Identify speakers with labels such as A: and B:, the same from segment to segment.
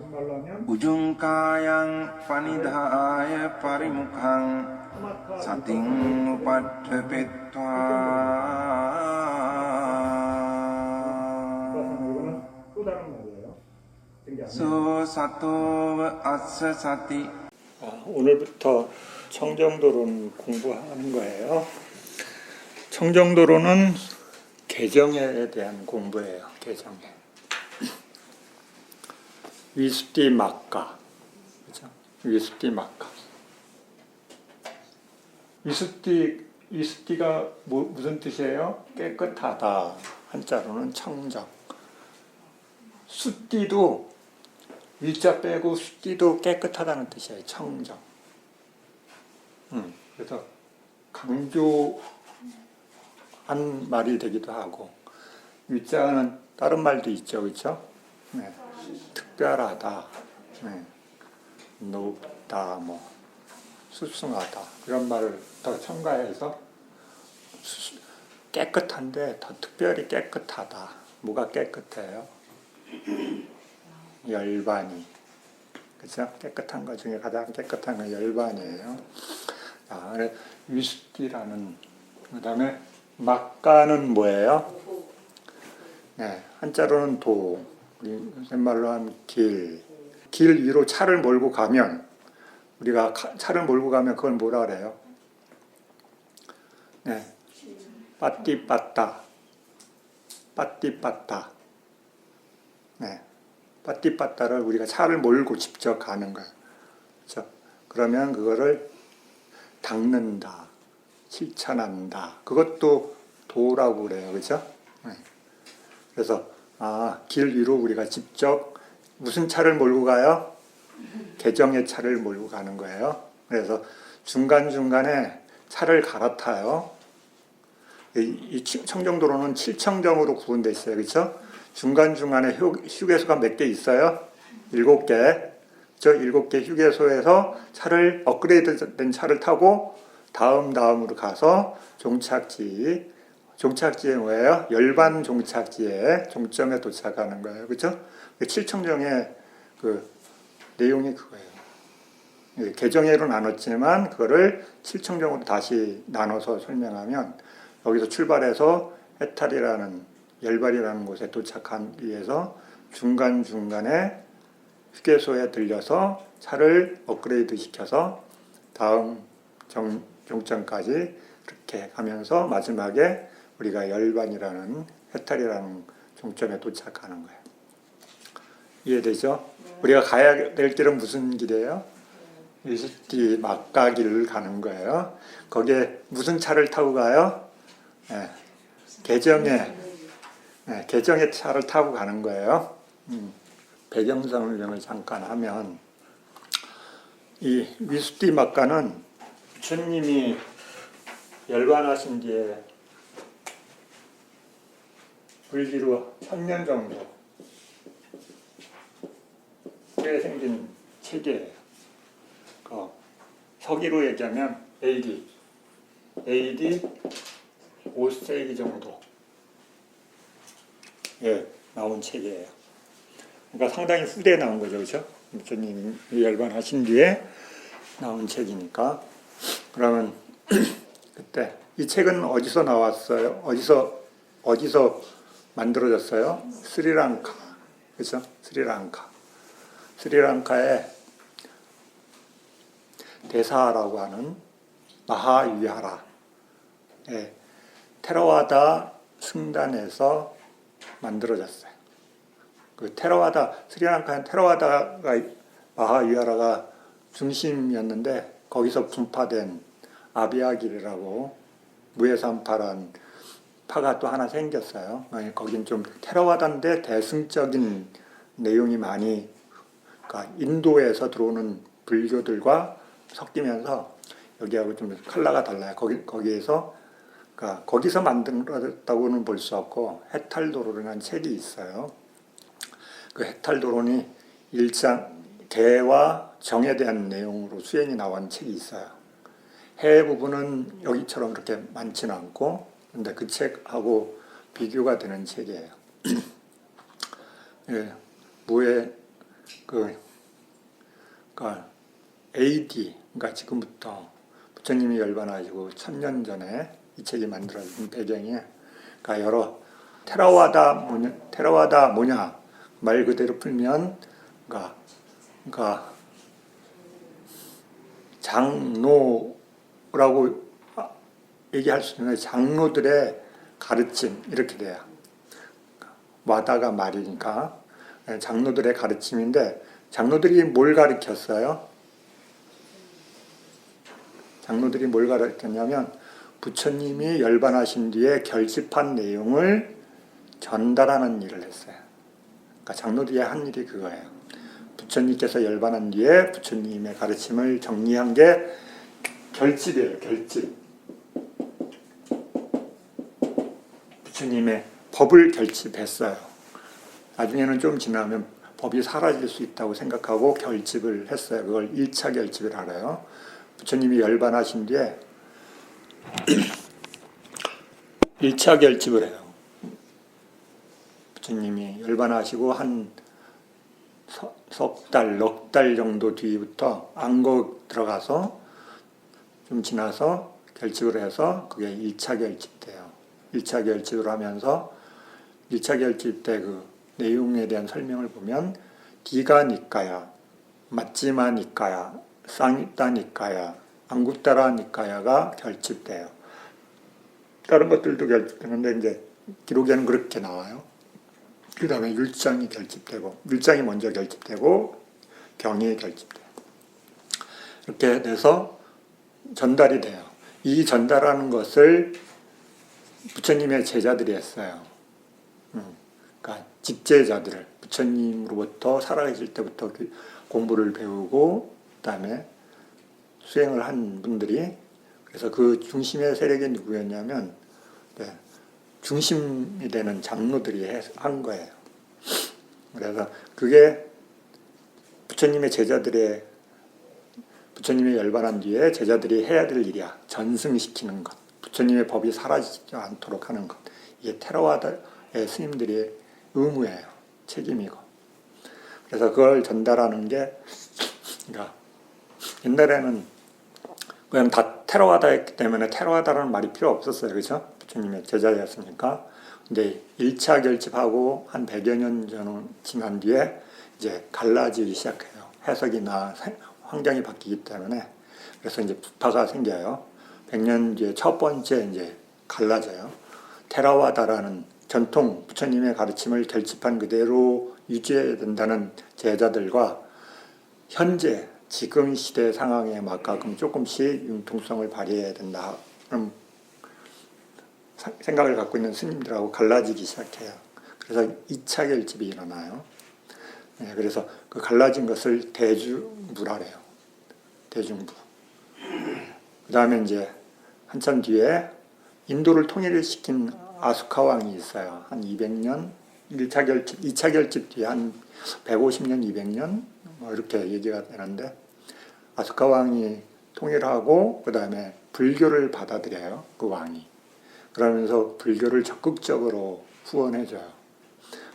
A: 말로 하면
B: 우중가양 파니다야 파리묵항 사팅 우파트페트와
A: 이거는 또 다른 말이에요.
B: 소사토 아스사티.
C: 오늘부터 청정도론 공부하는 거예요. 청정도론은 개정에 대한 공부예요. 개정에. 위스티 막가, 그죠? 위스티 막가. 위스티가 무슨 뜻이에요? 깨끗하다. 한자로는 청정. 숫띠도 위자 빼고 숫띠도 깨끗하다는 뜻이에요. 청정. 그래서 강조한 말이 되기도 하고, 위자는 다른 말도 있죠, 그렇죠? 네. 특별하다, 네. 높다, 수승하다 이런 말을 더 첨가해서 깨끗한데 더 특별히 깨끗하다. 뭐가 깨끗해요? 열반이, 그렇죠? 깨끗한 것 중에 가장 깨끗한 건 열반이에요. 자, 위스티라는, 그다음에 막가는 뭐예요? 네, 한자로는 도, 우리 말로 하면 길 위로 차를 몰고 가면, 우리가 차를 몰고 가면 그걸 뭐라 그래요? 네, 빠띠빠따. 네, 빠띠빠따를 우리가 차를 몰고 직접 가는 거예요. 그렇죠? 그러면 그거를 닦는다, 실천한다. 그것도 도라고 그래요. 그렇죠? 네. 그래서 길 위로 우리가 직접 무슨 차를 몰고 가요? 개정의 차를 몰고 가는 거예요. 그래서 중간중간에 차를 갈아타요. 이 청정도로는 7청정으로 구분되어 있어요. 그렇죠? 중간중간에 휴게소가 몇 개 있어요? 7개. 저 7개 휴게소에서 차를, 업그레이드된 차를 타고 다음으로 가서 종착지에 뭐예요? 열반 종착지에 종점에 도착하는 거예요. 그렇죠? 7청정의 그 내용이 그거예요. 개정회로 나눴지만 그거를 7청정으로 다시 나눠서 설명하면, 여기서 출발해서 해탈이라는 열발이라는 곳에 도착하기 위해서 중간중간에 휴게소에 들려서 차를 업그레이드 시켜서 다음 종점까지 이렇게 가면서 마지막에 우리가 열반이라는 해탈이라는 종점에 도착하는 거예요. 이해되죠? 네. 우리가 가야 될 길은 무슨 길이에요? 위스티 막가 길을 가는 거예요. 거기에 무슨 차를 타고 가요? 네. 개정의 차를 타고 가는 거예요. 배경 설명을 잠깐 하면, 이 위스티 막가는 부처님이 열반하신 뒤에 불기로 3년 정도 꽤 생긴 책이에요. 서기로 얘기하면 AD 5세기 정도 나온 책이에요. 그러니까 상당히 후대에 나온 거죠, 그렇죠? 부처님이 열반하신 뒤에 나온 책이니까. 그러면 그때 이 책은 어디서 나왔어요? 어디서 만들어졌어요? 스리랑카, 그렇죠? 스리랑카에 대사라고 하는 마하위하라, 테라와다 승단에서 만들어졌어요. 그 스리랑카의 테라와다가, 마하위하라가 중심이었는데, 거기서 분파된 아비아길이라고 무에산파란 파가 또 하나 생겼어요. 거긴 좀 테라와다인데 대승적인 내용이 많이, 그러니까 인도에서 들어오는 불교들과 섞이면서 여기하고 좀 컬러가 달라요. 거기에서, 그러니까 거기서 만들었다고는 볼 수 없고, 해탈도론이라는 책이 있어요. 그 해탈도론이 개와 정에 대한 내용으로 수행이 나온 책이 있어요. 해 부분은 여기처럼 그렇게 많지는 않고, 근데 그 책하고 비교가 되는 책이에요. 그러니까 AD, 그러니까 지금부터 부처님이 열반하시고 1000년 전에 이 책이 만들어진 배경이, 그러니까 여러 테라와다 뭐냐 말 그대로 풀면, 그러니까 장로라고 얘기할 수 있는 장로들의 가르침 이렇게 돼요. 와다가 말이니까 장로들의 가르침인데, 장로들이 뭘 가르쳤어요? 장로들이 뭘 가르쳤냐면 부처님이 열반하신 뒤에 결집한 내용을 전달하는 일을 했어요. 그러니까 장로들이 한 일이 그거예요. 부처님께서 열반한 뒤에 부처님의 가르침을 정리한 게 결집이에요. 결집. 부처님의 법을 결집했어요. 나중에는 좀 지나면 법이 사라질 수 있다고 생각하고 결집을 했어요. 그걸 1차 결집을 알아요. 부처님이 열반하신 뒤에 1차 결집을 해요. 부처님이 열반하시고 한 석 달, 넉 달 정도 뒤부터 안거 들어가서 좀 지나서 결집을 해서 그게 2차 결집돼요. 1차 결집을 하면서 1차 결집 때 그 내용에 대한 설명을 보면 디가 니까야, 마찌마 니까야, 쌍이따 니까야, 앙구따라 니까야가 결집돼요. 다른 것들도 결집되는데 이제 기록에는 그렇게 나와요. 그 다음에 율장이 결집되고, 율장이 먼저 결집되고 경이 결집돼요. 이렇게 돼서 전달이 돼요. 이 전달하는 것을 부처님의 제자들이 했어요. 그러니까 직제자들, 부처님으로부터 살아계실 때부터 공부를 배우고 그다음에 수행을 한 분들이, 그래서 그 중심의 세력이 누구였냐면 중심이 되는 장로들이 한 거예요. 그래서 그게 부처님의 부처님이 열반한 뒤에 제자들이 해야 될 일이야. 전승시키는 것, 부처님의 법이 사라지지 않도록 하는 것. 이게 테라와다의 스님들의 의무예요. 책임이고. 그래서 그걸 전달하는 게, 그러니까 옛날에는 그냥 다 테라와다였기 때문에 테라와다라는 말이 필요 없었어요. 그렇죠? 부처님의 제자였으니까. 근데 1차 결집하고 한 100여 년 지난 뒤에 이제 갈라지기 시작해요. 해석이나 환경이 바뀌기 때문에. 그래서 이제 부파가 생겨요. 100년 뒤에 첫 번째 이제 갈라져요. 테라와다라는 전통 부처님의 가르침을 결집한 그대로 유지해야 된다는 제자들과 현재 지금 시대 상황에 맞게끔 조금씩 융통성을 발휘해야 된다는 생각을 갖고 있는 스님들하고 갈라지기 시작해요. 그래서 2차 결집이 일어나요. 그래서 그 갈라진 것을 대중부라래요. 대중부. 그 다음에 이제 한참 뒤에 인도를 통일을 시킨 아수카 왕이 있어요. 한 200년, 1차 결집, 2차 결집 뒤에 한 150년, 200년 뭐 이렇게 얘기가 되는데, 아수카 왕이 통일하고 그 다음에 불교를 받아들여요. 그 왕이. 그러면서 불교를 적극적으로 후원해줘요.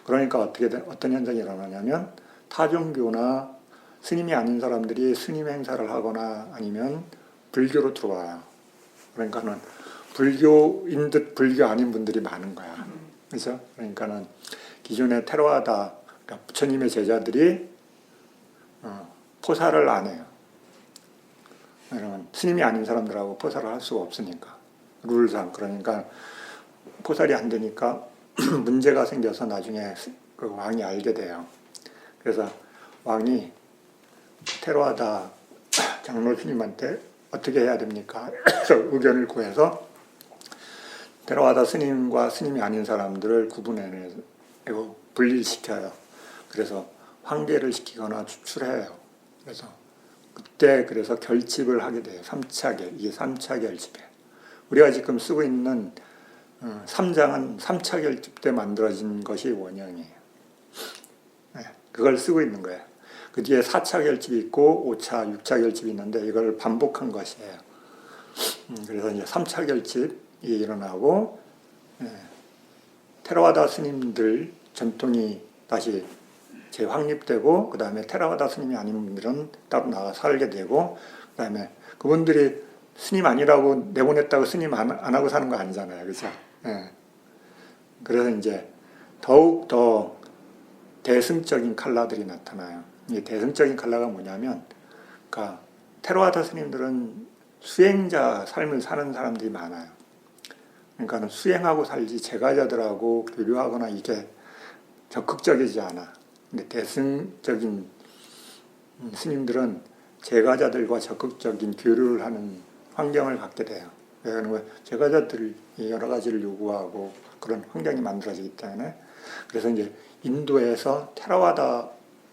C: 그러니까 어떤 현상이 일어나냐면 타종교나 스님이 아닌 사람들이 스님 행사를 하거나 아니면 불교로 들어와요. 그러니까는 불교인 듯 불교 아닌 분들이 많은 거야. 그렇죠? 그러니까는 기존의 테라와다, 그러니까 부처님의 제자들이 포사를 안 해요. 왜냐면 스님이 아닌 사람들하고 포사를 할 수가 없으니까. 룰상. 그러니까 포살이 안 되니까 문제가 생겨서 나중에 그 왕이 알게 돼요. 그래서 왕이 테라와다 장로 스님한테 어떻게 해야 됩니까? 그래서 의견을 구해서 테라와다 스님과 스님이 아닌 사람들을 구분해내고 분리시켜요. 그래서 황계를 시키거나 추출해요. 그래서 결집을 하게 돼요. 3차 이게 3차 결집이에요. 우리가 지금 쓰고 있는 3장은 3차 결집 때 만들어진 것이 원형이에요. 그걸 쓰고 있는 거예요. 그 뒤에 4차 결집이 있고 5차, 6차 결집이 있는데 이걸 반복한 것이에요. 그래서 이제 3차 결집이 일어나고 테라와다 스님들 전통이 다시 재확립되고 그 다음에 테라와다 스님이 아닌 분들은 따로 나가 살게 되고 그 다음에 그분들이 스님 아니라고 내보냈다고 스님 안 하고 사는 거 아니잖아요. 그렇죠? 예. 그래서 이제 더욱 더 대승적인 컬러들이 나타나요. 이 대승적인 컬러가 뭐냐면 그러니까 테라와다 스님들은 수행자 삶을 사는 사람들이 많아요. 그러니까 수행하고 살지 제가자들하고 교류하거나 이게 적극적이지 않아. 근데 대승적인 스님들은 제가자들과 적극적인 교류를 하는 환경을 갖게 돼요. 왜냐하면 제가자들이 여러 가지를 요구하고 그런 환경이 만들어지기 때문에 그래서 이제 인도에서 테라와다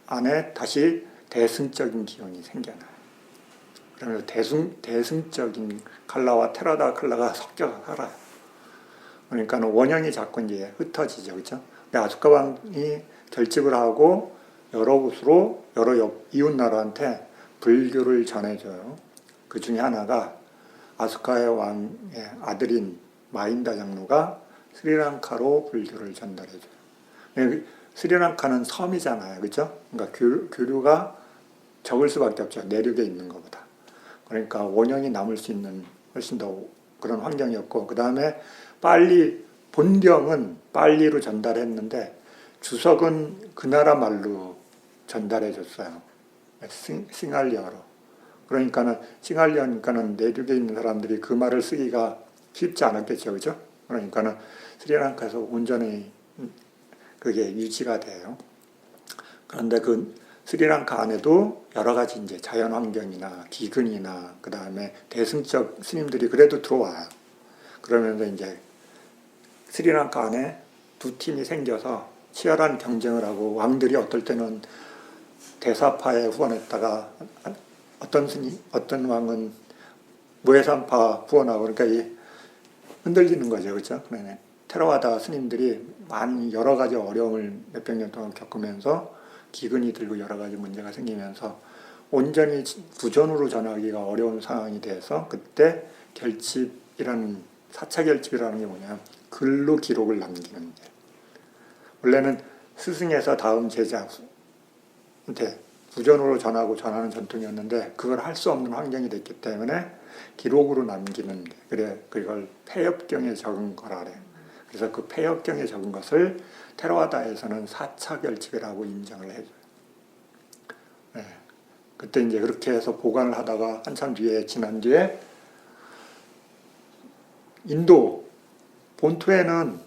C: 안에 다시 대승적인 기운이 생겨나요. 그러면서 대승적인 컬러와 테라와다 컬러가 섞여서 살아요. 그러니까 원형이 자꾸 이제 흩어지죠, 그렇죠? 아숙가방이 결집을 하고 여러 곳으로 여러 이웃 나라한테 불교를 전해줘요. 그 중에 하나가 아숙가의 왕의 아들인 마힌다 장로가 스리랑카로 불교를 전달해줘요. 스리랑카는 섬이잖아요, 그렇죠? 그러니까 교류가 적을 수밖에 없죠. 내륙에 있는 것보다. 그러니까 원형이 남을 수 있는 훨씬 더 그런 환경이었고 그 다음에 빨리 본경은 빨리로 전달했는데 주석은 그 나라 말로 전달해줬어요. 싱할리어로. 그러니까는 싱할리어니까는 내륙에 있는 사람들이 그 말을 쓰기가 쉽지 않았겠죠, 그죠? 그러니까는 스리랑카에서 온전히 그게 유지가 돼요. 그런데 그 스리랑카 안에도 여러 가지 이제 자연 환경이나 기근이나 그 다음에 대승적 스님들이 그래도 들어와요. 그러면서 이제 스리랑카 안에 두 팀이 생겨서 치열한 경쟁을 하고 왕들이 어떨 때는 대사파에 후원했다가 어떤 왕은 무해산파 후원하고 그러니까 흔들리는 거죠, 그렇죠? 그러네. 테라와다 스님들이 많은 여러 가지 어려움을 몇백 년 동안 겪으면서 기근이 들고 여러 가지 문제가 생기면서 온전히 구전으로 전하기가 어려운 상황이 돼서 그때 결집이라는 4차 결집이라는 게 뭐냐 글로 기록을 남기는 게 원래는 스승에서 다음 제자한테 구전으로 전하는 전통이었는데 그걸 할 수 없는 환경이 됐기 때문에 기록으로 남기는 게 그래 그걸 폐엽경에 적은 거라 그래. 그래서 그 폐엽경에 적은 것을 테라와다에서는 4차 결집이라고 인정을 해줘요. 네. 그때 이제 그렇게 해서 보관을 하다가 한참 뒤에 지난 뒤에 인도 본토에는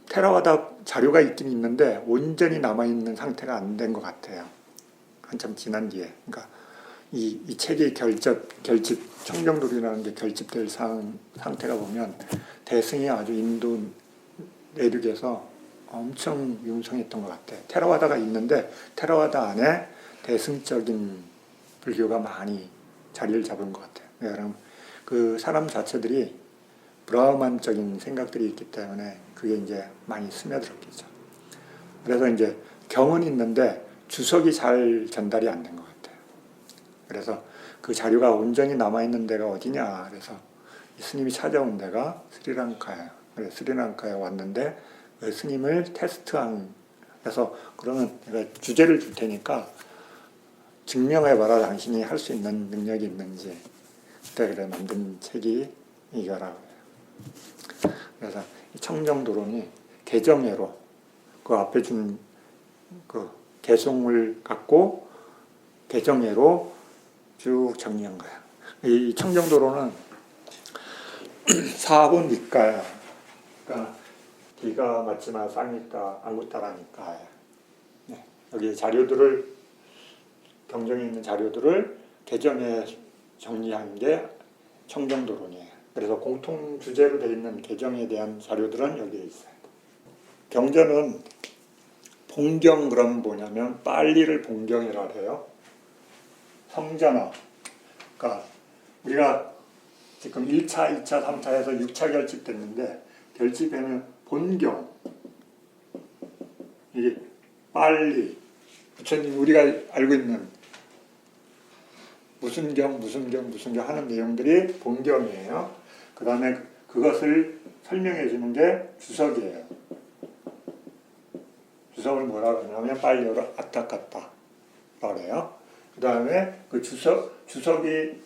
C: 테라와다 자료가 있긴 있는데 온전히 남아있는 상태가 안 된 것 같아요. 한참 지난 뒤에. 그러니까 이 책이 결집, 청정돌이라는 게 결집될 상태가 보면 대승이 아주 인도 내륙에서 엄청 융성했던 것 같아요. 테라와다가 있는데 테라와다 안에 대승적인 불교가 많이 자리를 잡은 것 같아요. 왜냐하면 그 사람 자체들이 브라흐만적인 생각들이 있기 때문에 그게 이제 많이 스며들었겠죠. 그래서 이제 경은 있는데 주석이 잘 전달이 안 된 것 같아요. 그래서 그 자료가 온전히 남아있는 데가 어디냐. 그래서 스님이 찾아온 데가 스리랑카예요. 그래서 스리랑카에 왔는데 그 스님을 테스트한 그래서 그러면 내가 주제를 줄 테니까 증명해봐라. 당신이 할 수 있는 능력이 있는지. 그때 그래 만든 책이 이거라고 해요. 그래서 청정도론이 개정회로 그 앞에 준 그 개송을 갖고 개정회로 쭉 정리한 거야. 이 청정도론은 사본 니까야. 그러니까 디가 맞지만 쌍니까 안구따라니까. 네. 여기 자료들을 경정에 있는 자료들을 개정에 정리한 게 청정도론이에요. 그래서 공통 주제로 되어 있는 개정에 대한 자료들은 여기에 있어요. 경전은 봉경 그럼 뭐냐면 빨리를 봉경이라 해요. 성전어. 그러니까 우리가 지금 1차, 2차, 3차에서 6차 결집됐는데 결집에는 본경 이게 빨리 부처님 우리가 알고 있는 무슨 경 하는 내용들이 본경이에요. 그 다음에 그것을 설명해 주는 게 주석이에요. 주석. 주석을 뭐라 그러냐면 빨리어로 아타카타 그래요. 그 다음에 그 주석이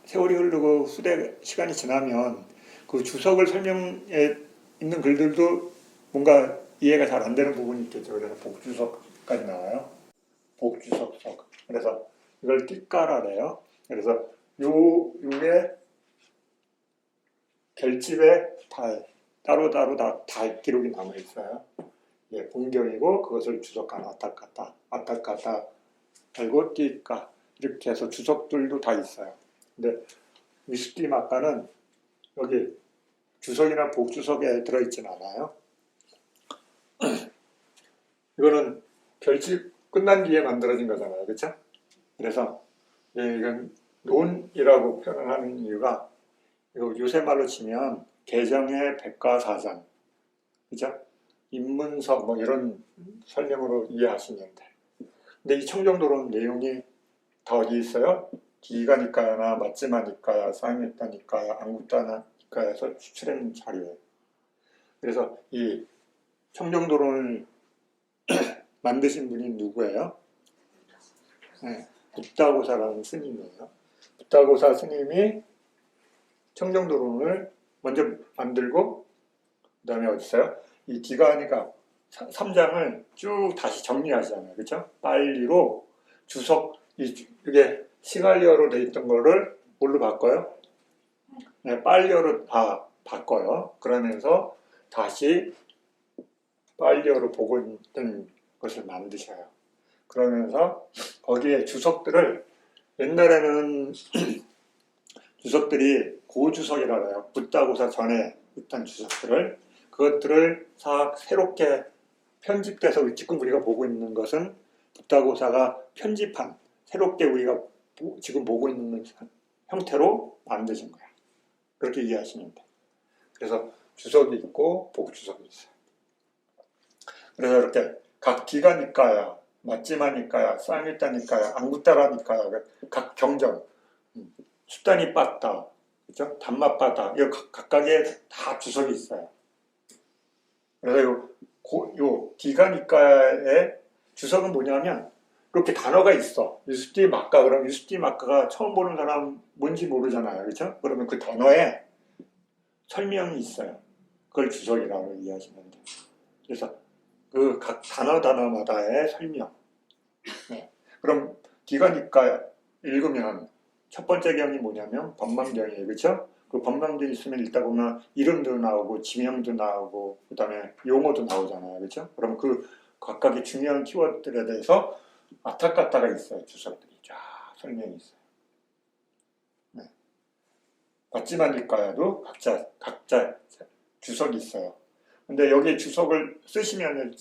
C: 세월이 흐르고 시간이 지나면 그 주석을 설명에 있는 글들도 뭔가 이해가 잘 안 되는 부분이 있겠죠. 그래서 복주석까지 나와요. 복주석석. 그래서 이걸 띠까라래요. 그래서 요게 결집에 따로 다 기록이 남아 있어요. 예, 본경이고 그것을 주석한 아타카타 알고 띠까 이렇게 해서 주석들도 다 있어요. 근데 위스키 막가는 여기 주석이나 복주석에 들어있진 않아요. 이거는 결집 끝난 뒤에 만들어진 거잖아요. 그렇죠? 그래서 이건 논이라고 표현을 하는 이유가 이거 요새 말로 치면 개정의 백과사전, 그죠? 인문서 뭐 이런 설명으로 이해하시면 돼. 근데 이 청정도론 내용이 다 어디 있어요? 기가니까야나 마찌마니까야, 쌍했다니까야, 안국다니까야에서 추출한 자료예요. 그래서 이 청정도론을 만드신 분이 누구예요? 네, 붓다고사라는 스님이에요. 붓다고사 스님이 청정도론을 먼저 만들고 그 다음에 어디 있어요? 이 기가니까 3장을 쭉 다시 정리하잖아요. 그렇죠? 빨리로 주석 이게 시갈리어로 돼 있던 거를 뭘로 바꿔요? 네, 빨리어로 다 바꿔요. 그러면서 다시 빨리어로 보고 있던 것을 만드셔요. 그러면서 거기에 주석들을 옛날에는 주석들이 고주석이라고 해요. 붓다고사 전에 있던 주석들을 그것들을 새롭게 편집돼서 지금 우리가 보고 있는 것은 붓다고사가 편집한 새롭게 우리가 지금 보고 있는 형태로 만드신 거야. 그렇게 이해하시면 돼. 그래서 주석이 있고 복주석이 있어요. 그래서 이렇게 각 기가니까야, 마찌마니까야, 쌍일다니까야, 안구따라니까야, 각 경전, 숫단이 빠따, 그죠? 단맛바다, 이 각각의 다 주석이 있어요. 그래서 요 기가니까의 주석은 뭐냐면 이렇게 단어가 있어. 유스티 마카. 그럼 유스티 마카가 처음 보는 사람 뭔지 모르잖아요. 그렇죠? 그러면 그 단어에 설명이 있어요. 그걸 주석이라고 이해하시면 돼요. 그래서 그 각 단어마다의 설명. 네. 그럼 기가니까 읽으면 첫 번째 경이 뭐냐면 법망경이에요. 그렇죠? 그 법망경 있으면 읽다 보면 이름도 나오고 지명도 나오고 그 다음에 용어도 나오잖아요. 그렇죠? 그럼 그 각각의 중요한 키워드들에 대해서 아타카타가 있어요. 주석들이 쫙 설명이 있어요. 네. 마찌마니까야도 각자 주석이 있어요. 근데 여기 주석을 쓰시면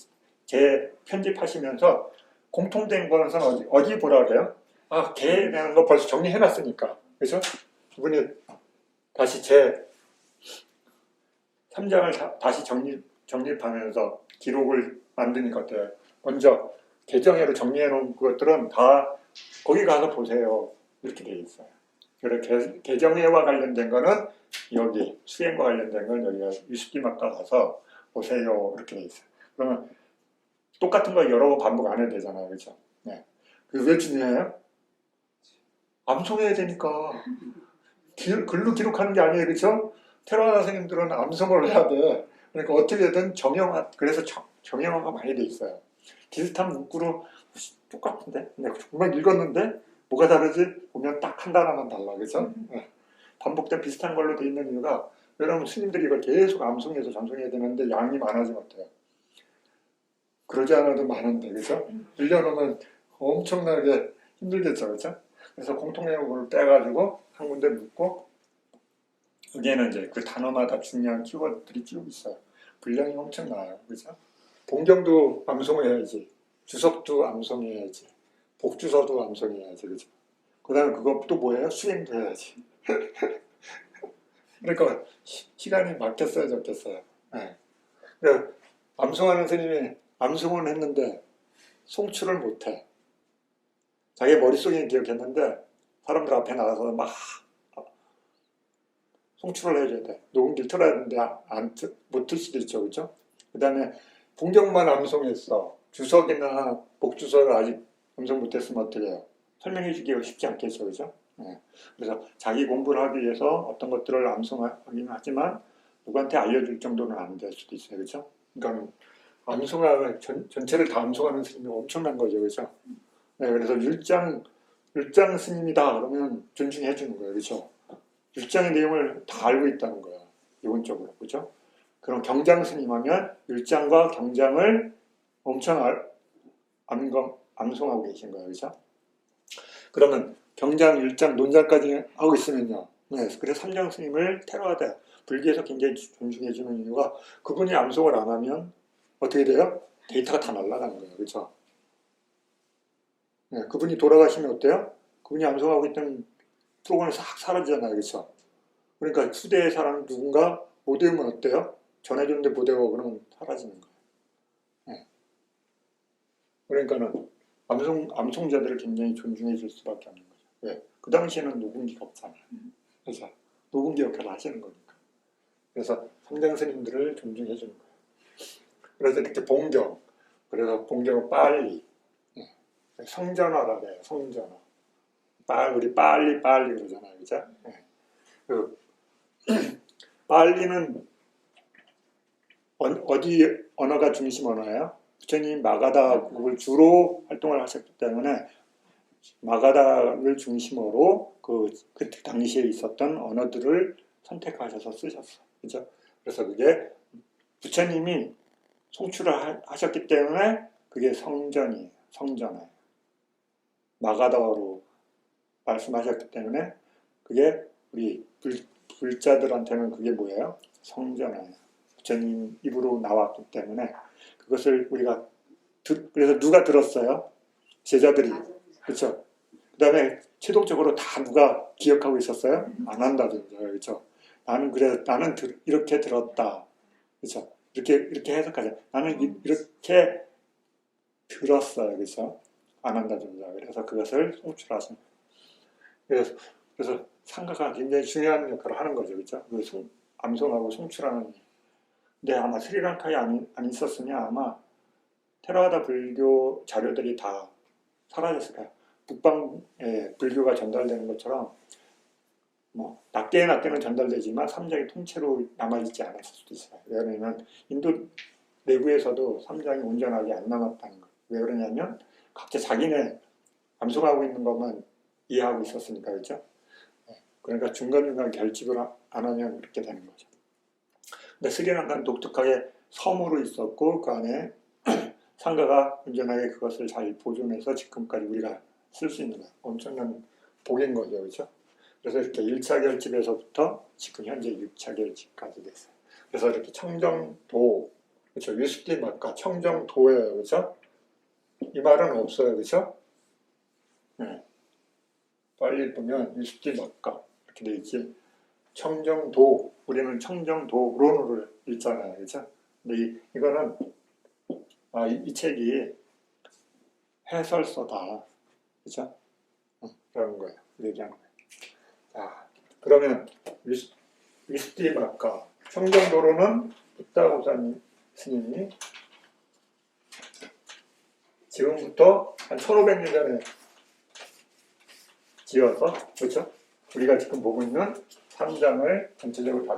C: 재편집하시면서 공통된 것은 어디 보라 그래요? 걔라는 거 벌써 정리해놨으니까. 그죠? 이분이 다시 3장을 다시 정립하면서 기록을 만드니까 어때요? 먼저 개정회로 정리해놓은 것들은 다 거기 가서 보세요. 이렇게 되어 있어요. 그래서 개정회와 관련된 거는 여기, 수행과 관련된 건 여기가 유스키마카 가서 보세요. 이렇게 되어 있어요. 그러면 똑같은 걸 여러 번 반복 안 해도 되잖아요. 그렇죠? 네. 그게 왜 중요해요? 암송해야 되니까. 글로 기록하는 게 아니에요. 그렇죠? 테라와다 선생님들은 암송을 해야 돼. 그러니까 어떻게든 그래서 정형화가 많이 돼 있어요. 비슷한 문구로 똑같은데? 내가 정말 읽었는데 뭐가 다르지? 보면 딱 한 단어만 달라. 그렇죠? 네. 반복된 비슷한 걸로 돼 있는 이유가 여러분 스님들이 이걸 계속 암송해서 전송해야 되는데 양이 많아지면 어때요? 그러지 않아도 많은데, 그죠? 빌려놓으면 엄청나게 힘들겠죠, 그죠? 그래서 공통용어를 떼가지고 한 군데 묶고, 여기에는 이제 그 단어마다 중요한 키워드들이 쭉 있어요. 분량이 엄청나요, 그죠? 본경도 암송해야지, 주석도 암송해야지, 복주서도 암송해야지, 그죠? 그 다음에 그것도 뭐예요? 수행도 해야지. 그러니까 시간이 막혔어요, 적겠어요. 네. 그러니까 암송하는 스님이 암송을 했는데 송출을 못해. 자기 머릿속에 기억했는데 사람들 앞에 나가서 막 송출을 해줘야 돼. 녹음기를 틀어야 되는데 못 틀 수도 있죠, 그렇죠? 그 다음에 본경만 암송했어. 주석이나 목주석을 아직 암송 못했으면 어떻게 해요? 설명해주기가 쉽지 않겠죠, 그죠? 네. 그래서 자기 공부를 하기 위해서 어떤 것들을 암송하긴 하지만 누구한테 알려줄 정도는 안 될 수도 있어요, 그죠? 그러니까 암송을 전체를 다 암송하는 스님이 엄청난 거죠, 그죠? 네, 그래서 율장 스님이다 그러면 존중해 주는 거예요, 그죠? 율장의 내용을 다 알고 있다는 거야, 기본적으로, 그죠? 그럼 경장 스님 하면 율장과 경장을 엄청 암송하고 계신 거예요, 그죠? 그러면 경장, 율장, 논장까지 하고 있으면요. 네, 그래서 삼장 스님을 테러하다 불교에서 굉장히 존중해주는 이유가 그분이 암송을 안 하면 어떻게 돼요? 데이터가 다 날아가는 거예요, 그렇죠? 네, 그분이 돌아가시면 어때요? 그분이 암송하고 있던 프로그램이 싹 사라지잖아요, 그렇죠? 그러니까 수대의 사람 누군가 못 외우면 어때요? 전해줬는데 못 외워 그러면 사라지는 거예요. 네. 그러니까는 암송자들을 굉장히 존중해 줄 수밖에 없는 거죠. 왜? 그 당시에는 녹음기가 없잖아요. 그래서 녹음기 역할을 하시는 거니까. 그래서 삼장 스님들을 존중해 주는 거예요. 그래서 이렇게 봉경, 그래서 봉경은 빨리, 성전화라 그래요. 성전화. 우리 빨리 그러잖아요, 그죠? 그 빨리는 어디 언어가 중심 언어예요? 부처님 마가다국을 주로 활동을 하셨기 때문에 마가다를 중심으로 그 당시에 있었던 언어들을 선택하셔서 쓰셨어. 그죠? 그래서 그게 부처님이 송출을 하셨기 때문에 그게 성전이에요. 성전이에요. 마가다어로 말씀하셨기 때문에 그게 우리 불자들한테는 그게 뭐예요? 성전이에요. 부처님 입으로 나왔기 때문에 그것을 우리가 그래서 누가 들었어요? 제자들이. 그렇죠? 그 다음에 최종적으로 다 누가 기억하고 있었어요? 안 한다든지. 그렇죠? 나는 이렇게 들었다. 그렇죠? 이렇게 해석하자. 나는 이렇게 들었어요. 그렇죠? 안 한다든지. 그래서 그것을 송출하신 거예요. 그래서 상가가 굉장히 중요한 역할을 하는 거죠. 그렇죠? 암송하고 송출하는. 근데 아마 스리랑카에 안 있었으면 아마 테라와다 불교 자료들이 다 사라졌을 거예요. 북방에 불교가 전달되는 것처럼 뭐 낮게는 전달되지만 삼장이 통째로 남아있지 않았을 수도 있어요. 왜냐하면 인도 내부에서도 삼장이 온전하게 안 남았다는 거예요. 왜 그러냐면 각자 자기네 암송하고 있는 것만 이해하고 있었으니까, 그렇죠? 그러니까 중간중간 결집을 안 하면 그렇게 되는 거죠. 근데 스리랑카는 독특하게 섬으로 있었고 그 안에 상가가 온전하게 그것을 잘 보존해서 지금까지 우리가 쓸 수 있는 거예요. 엄청난 복인 거죠, 그렇죠? 그래서 이렇게 1차 결집에서부터 지금 현재 6차 결집까지 됐어요. 그래서 이렇게 청정도, 그렇죠? 위스키 맛과 청정도예요, 그렇죠? 이 말은 없어요, 그렇죠? 네. 빨리 보면 위스키 맛과 이렇게 돼 있지. 청정도, 우리는 청정도론을 읽잖아요, 그렇죠? 근데 이거는 이 책이 해설서다, 그렇죠? 그런 거예요, 얘기하는 거예요. 자, 그러면 위스티 맛과 청정도로는 붓다고산 스님이 지금부터 한 1500년 전에 지어서, 그렇죠? 우리가 지금 보고 있는 3장을 전체적으로 다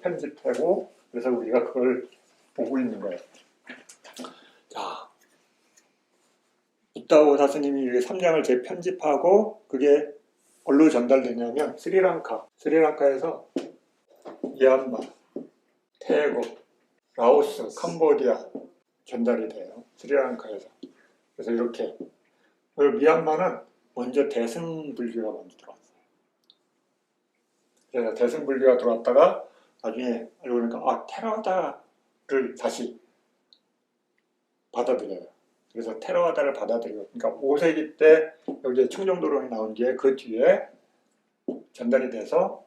C: 편집하고 그래서 우리가 그걸 보고 있는 거예요. 자, 붓다고사 스님이 3장을 재편집하고 그게 어디로 전달되냐면 스리랑카에서 미얀마, 태국, 라오스, 캄보디아 전달이 돼요. 스리랑카에서. 그래서 이렇게 미얀마는 먼저 대승불교가 먼저 들어왔어요. 그래서 대승불교가 들어왔다가 나중에 알고 보니까 테라와다를 다시 받아들여요. 그래서 테라와다를 받아들이고, 그러니까 5세기 때 여기 청정도론이 나온 뒤에 그 뒤에 전달이 돼서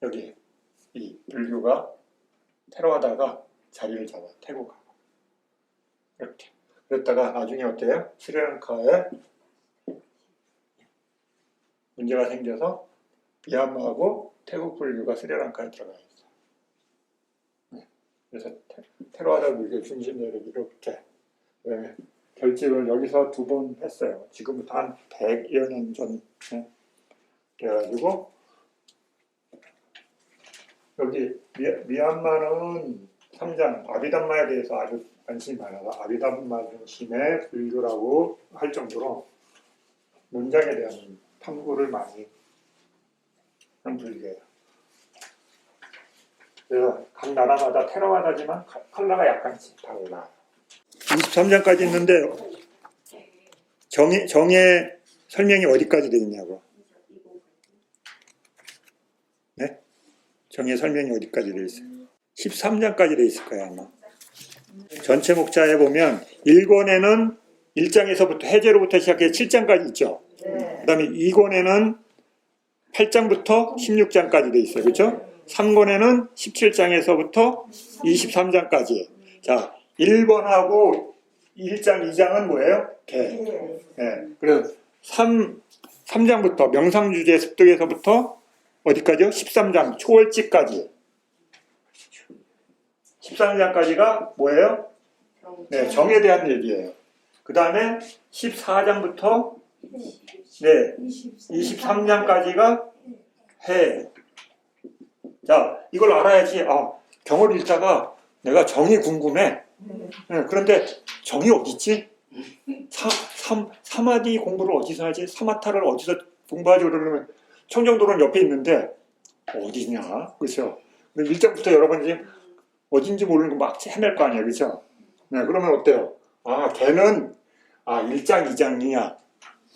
C: 여기 이 불교가 테라와다가 자리를 잡아 태국하고 이렇게. 그랬다가 나중에 어때요? 스리랑카에 문제가 생겨서 미얀마하고 태국 불교가 스리랑카에 들어가 있어. 네. 그래서 테라와다 불교 중심 내력이 이렇게 네. 결집을 여기서 2번 했어요. 지금부터 한 100여 년 전. 네. 그래가지고 여기 미얀마는 3장 아비담마에 대해서 아주 관심이 많아서 아비담마 중심의 불교라고 할 정도로 문장에 대한 탐구를 많이 한 불교예요. 그래서 각 나라마다 테라와다지만 컬러가 약간씩 달라. 23장까지 있는데 정의 설명이 어디까지 되어 있냐고. 네? 정의 설명이 어디까지 되어 있어요? 13장까지 되어 있을 거예요 아마. 전체 목자에 보면 1권에는 1장에서부터 해제로부터 시작해서 7장까지 있죠. 그 다음에 2권에는 8장부터 16장까지 되어 있어요. 그렇죠? 3권에는 17장에서부터 23장까지. 자, 1번하고 1장, 2장은 뭐예요? 개. 네. 그래서 3장부터 명상주제 습득에서부터 어디까지요? 13장 초월지까지. 13장까지가 뭐예요? 네, 정에 대한 얘기예요. 그 다음에 14장부터 네, 23장까지가 해. 자, 이걸 알아야지. 경을 읽다가 내가 정이 궁금해. 네, 그런데 정이 어디 있지? 사마디 공부를 어디서 하지? 사마타를 어디서 공부하지? 그러면 청정도는 옆에 있는데 어디냐? 그렇죠? 1장부터 여러분이 어딘지 모르는 거 막 헤맬 거 아니에요. 그렇죠? 네, 그러면 어때요? 걔는 1장, 2장이야.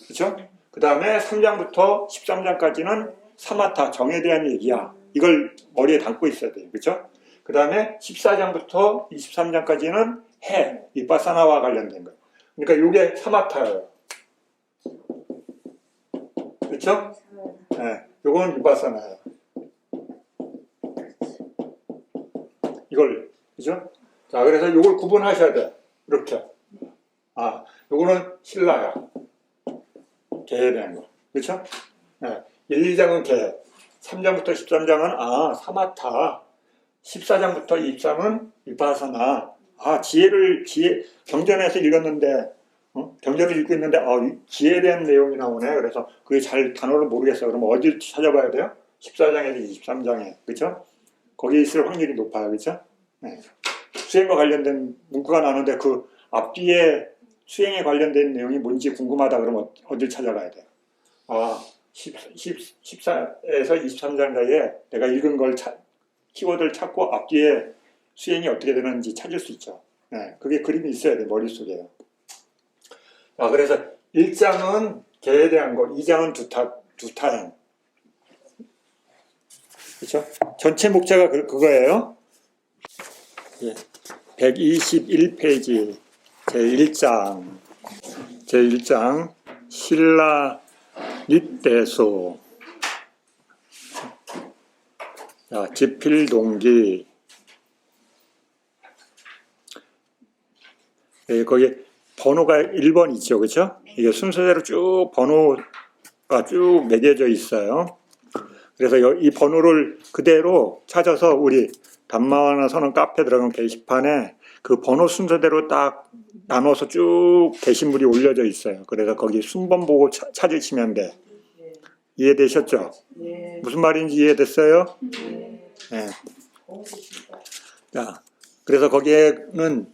C: 그렇죠? 그 다음에 3장부터 13장까지는 사마타, 정에 대한 얘기야. 이걸 머리에 담고 있어야 돼요. 그렇죠? 그 다음에 14장부터 23장까지는 해, 비파사나와 관련된 거예요. 그러니까 이게 사마타예요. 그렇죠? 네, 요거는 비파사나예요. 이걸, 그죠? 자, 그래서 요걸 구분하셔야 돼. 이렇게. 요거는 신라야. 개에 대한 거. 그렇죠? 네. 1, 2장은 개. 3장부터 13장은 사마타. 14장부터 23은 위파사나. 경전에서 읽었는데, 경전을 읽고 있는데, 지혜에 대한 내용이 나오네. 그래서 그게 잘 단어를 모르겠어요. 그럼 어디 찾아봐야 돼요? 14장에서 23장에. 그렇죠? 거기에 있을 확률이 높아요. 그렇죠? 네. 수행과 관련된 문구가 나오는데 그 앞뒤에 수행에 관련된 내용이 뭔지 궁금하다 그러면 어딜 찾아가야 돼요? 14에서 23장 사이에 내가 읽은 걸 키워드를 찾고 앞뒤에 수행이 어떻게 되는지 찾을 수 있죠. 네, 그게 그림이 있어야 돼, 머릿속에. 그래서 1장은 개에 대한 거, 2장은 두타행. 그렇죠? 전체 목차가 그거예요. 예. 121페이지 제1장 신라 릿대소. 자, 지필동기. 예, 거기 번호가 1번 있죠. 그렇죠? 이게 순서대로 쭉 번호가 쭉 매겨져 있어요. 그래서 이 번호를 그대로 찾아서 우리 담마와나 선언 카페 들어가면 게시판에 그 번호 순서대로 딱 나눠서 쭉 게시물이 올려져 있어요. 그래서 거기 순번 보고 찾으시면 돼. 이해되셨죠? 네. 무슨 말인지 이해됐어요? 네. 자, 그래서 거기에는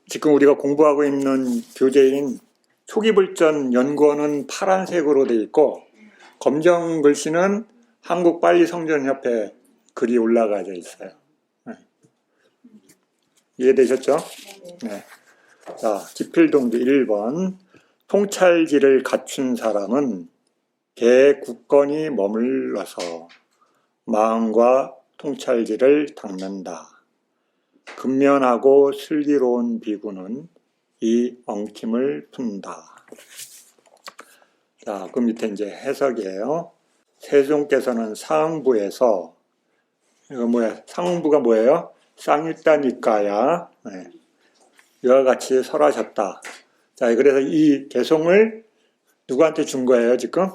C: 지금 우리가 공부하고 있는 교재인 초기불전 연구원은 파란색으로 되어 있고 검정 글씨는 한국빨리성전협회 글이 올라가져 있어요. 네. 이해되셨죠? 네. 자, 지필동기 1번. 통찰지를 갖춘 사람은 개 굳건히 머물러서 마음과 통찰지를 닦는다. 근면하고 슬기로운 비구는 이 엉킴을 푼다. 자, 그 밑에 이제 해석이에요. 세종께서는 상부에서 상부가 뭐예요? 쌍일다니까야. 네. 이와 같이 설하셨다. 자, 그래서 이 개송을 누구한테 준 거예요, 지금?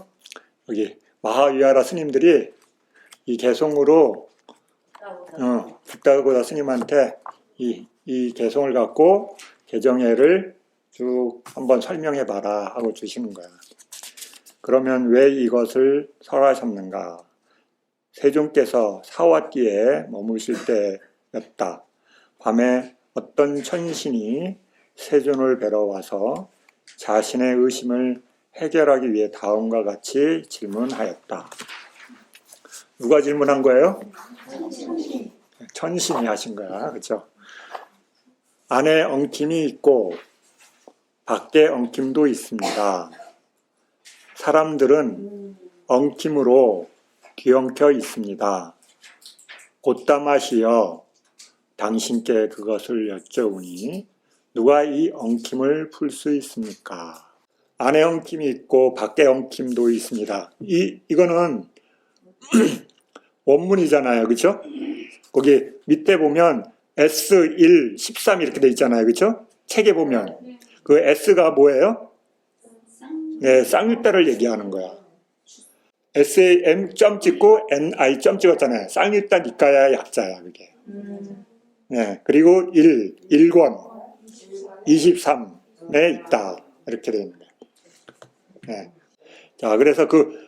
C: 여기 마하위하라 스님들이 이 개송으로 북다고다 스님한테 이 개송을 갖고 개정회를 쭉 한번 설명해 봐라 하고 주시는 거야. 그러면 왜 이것을 설하셨는가? 세종께서 사화띠에 머무실 때였다. 밤에 어떤 천신이 세존을 뵈러 와서 자신의 의심을 해결하기 위해 다음과 같이 질문하였다. 누가 질문한 거예요? 천신이 하신 거야. 그렇죠? 안에 엉킴이 있고 밖에 엉킴도 있습니다. 사람들은 엉킴으로 뒤엉켜 있습니다. 곧다마시여 당신께 그것을 여쭤보니 누가 이 엉킴을 풀 수 있습니까? 안에 엉킴이 있고 밖에 엉킴도 있습니다. 이거는 원문이잖아요. 그렇죠? 거기 밑에 보면 S1, 13 이렇게 돼 있잖아요. 그렇죠? 책에 보면 그 S가 뭐예요? 네, 쌍일대를 얘기하는 거야. SAM 점 찍고 NI 점 찍었잖아요. 쌍일대 니까야 약자야 그게. 네, 그리고 1권 23에 있다 이렇게 되어 있는 거예요. 네. 자, 그래서 그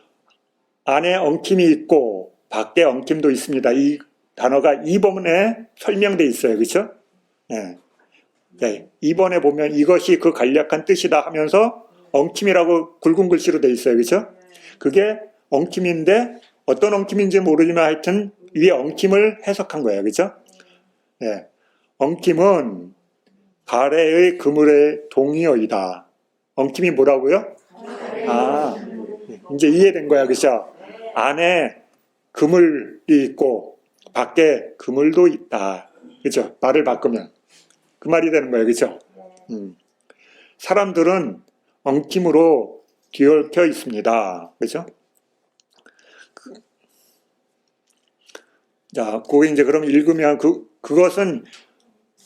C: 안에 엉킴이 있고 밖에 엉킴도 있습니다. 이 단어가 2번에 설명되어 있어요. 그렇죠? 네. 네. 2번에 보면 이것이 그 간략한 뜻이다 하면서 엉킴이라고 굵은 글씨로 되어 있어요. 그렇죠? 그게 엉킴인데 어떤 엉킴인지 모르지만 하여튼 위에 엉킴을 해석한 거예요. 그렇죠? 네. 엉킴은 가래의 그물의 동의어이다. 엉킴이 뭐라고요? 아, 이제 이해된 거야. 그렇죠? 안에 그물이 있고 밖에 그물도 있다. 그렇죠? 말을 바꾸면 그 말이 되는 거예요. 그렇죠? 사람들은 엉킴으로 뒤얽혀 있습니다. 그렇죠? 자, 그게 이제 그럼 읽으면 그것은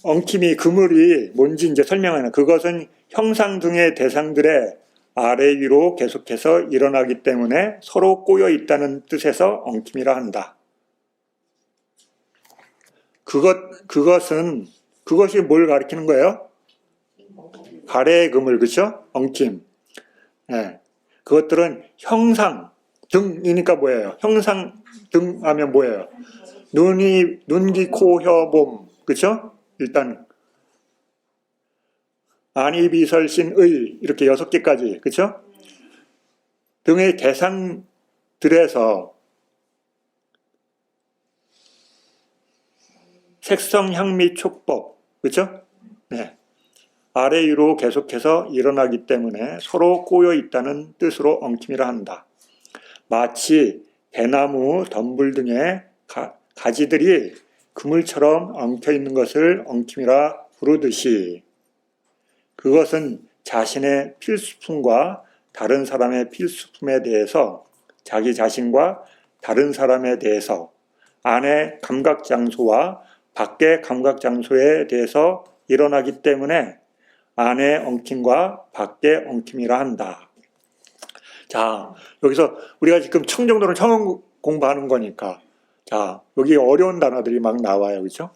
C: 엉킴이 그물이 뭔지 이제 설명하는 그것은 형상 등의 대상들의 아래 위로 계속해서 일어나기 때문에 서로 꼬여 있다는 뜻에서 엉킴이라 한다. 그것이 뭘 가리키는 거예요? 가래의 그물, 그렇죠? 엉킴. 네. 그것들은 형상 등이니까 뭐예요? 형상 등 하면 뭐예요? 눈, 귀, 코, 혀, 몸, 그렇죠? 일단 안이, 비, 설, 신, 의 이렇게 6개까지, 그렇죠? 등의 대상들에서 색성, 향미, 촉법, 그렇죠? 네. 아래 위로 계속해서 일어나기 때문에 서로 꼬여 있다는 뜻으로 엉킴이라 한다. 마치 대나무, 덤불 등의 가지들이 그물처럼 엉켜 있는 것을 엉킴이라 부르듯이 그것은 자신의 필수품과 다른 사람의 필수품에 대해서 자기 자신과 다른 사람에 대해서 안의 감각장소와 밖의 감각장소에 대해서 일어나기 때문에 안의 엉킴과 밖의 엉킴이라 한다. 자, 여기서 우리가 지금 청정도를 처음 공부하는 거니까 자, 여기 어려운 단어들이 막 나와요. 그렇죠?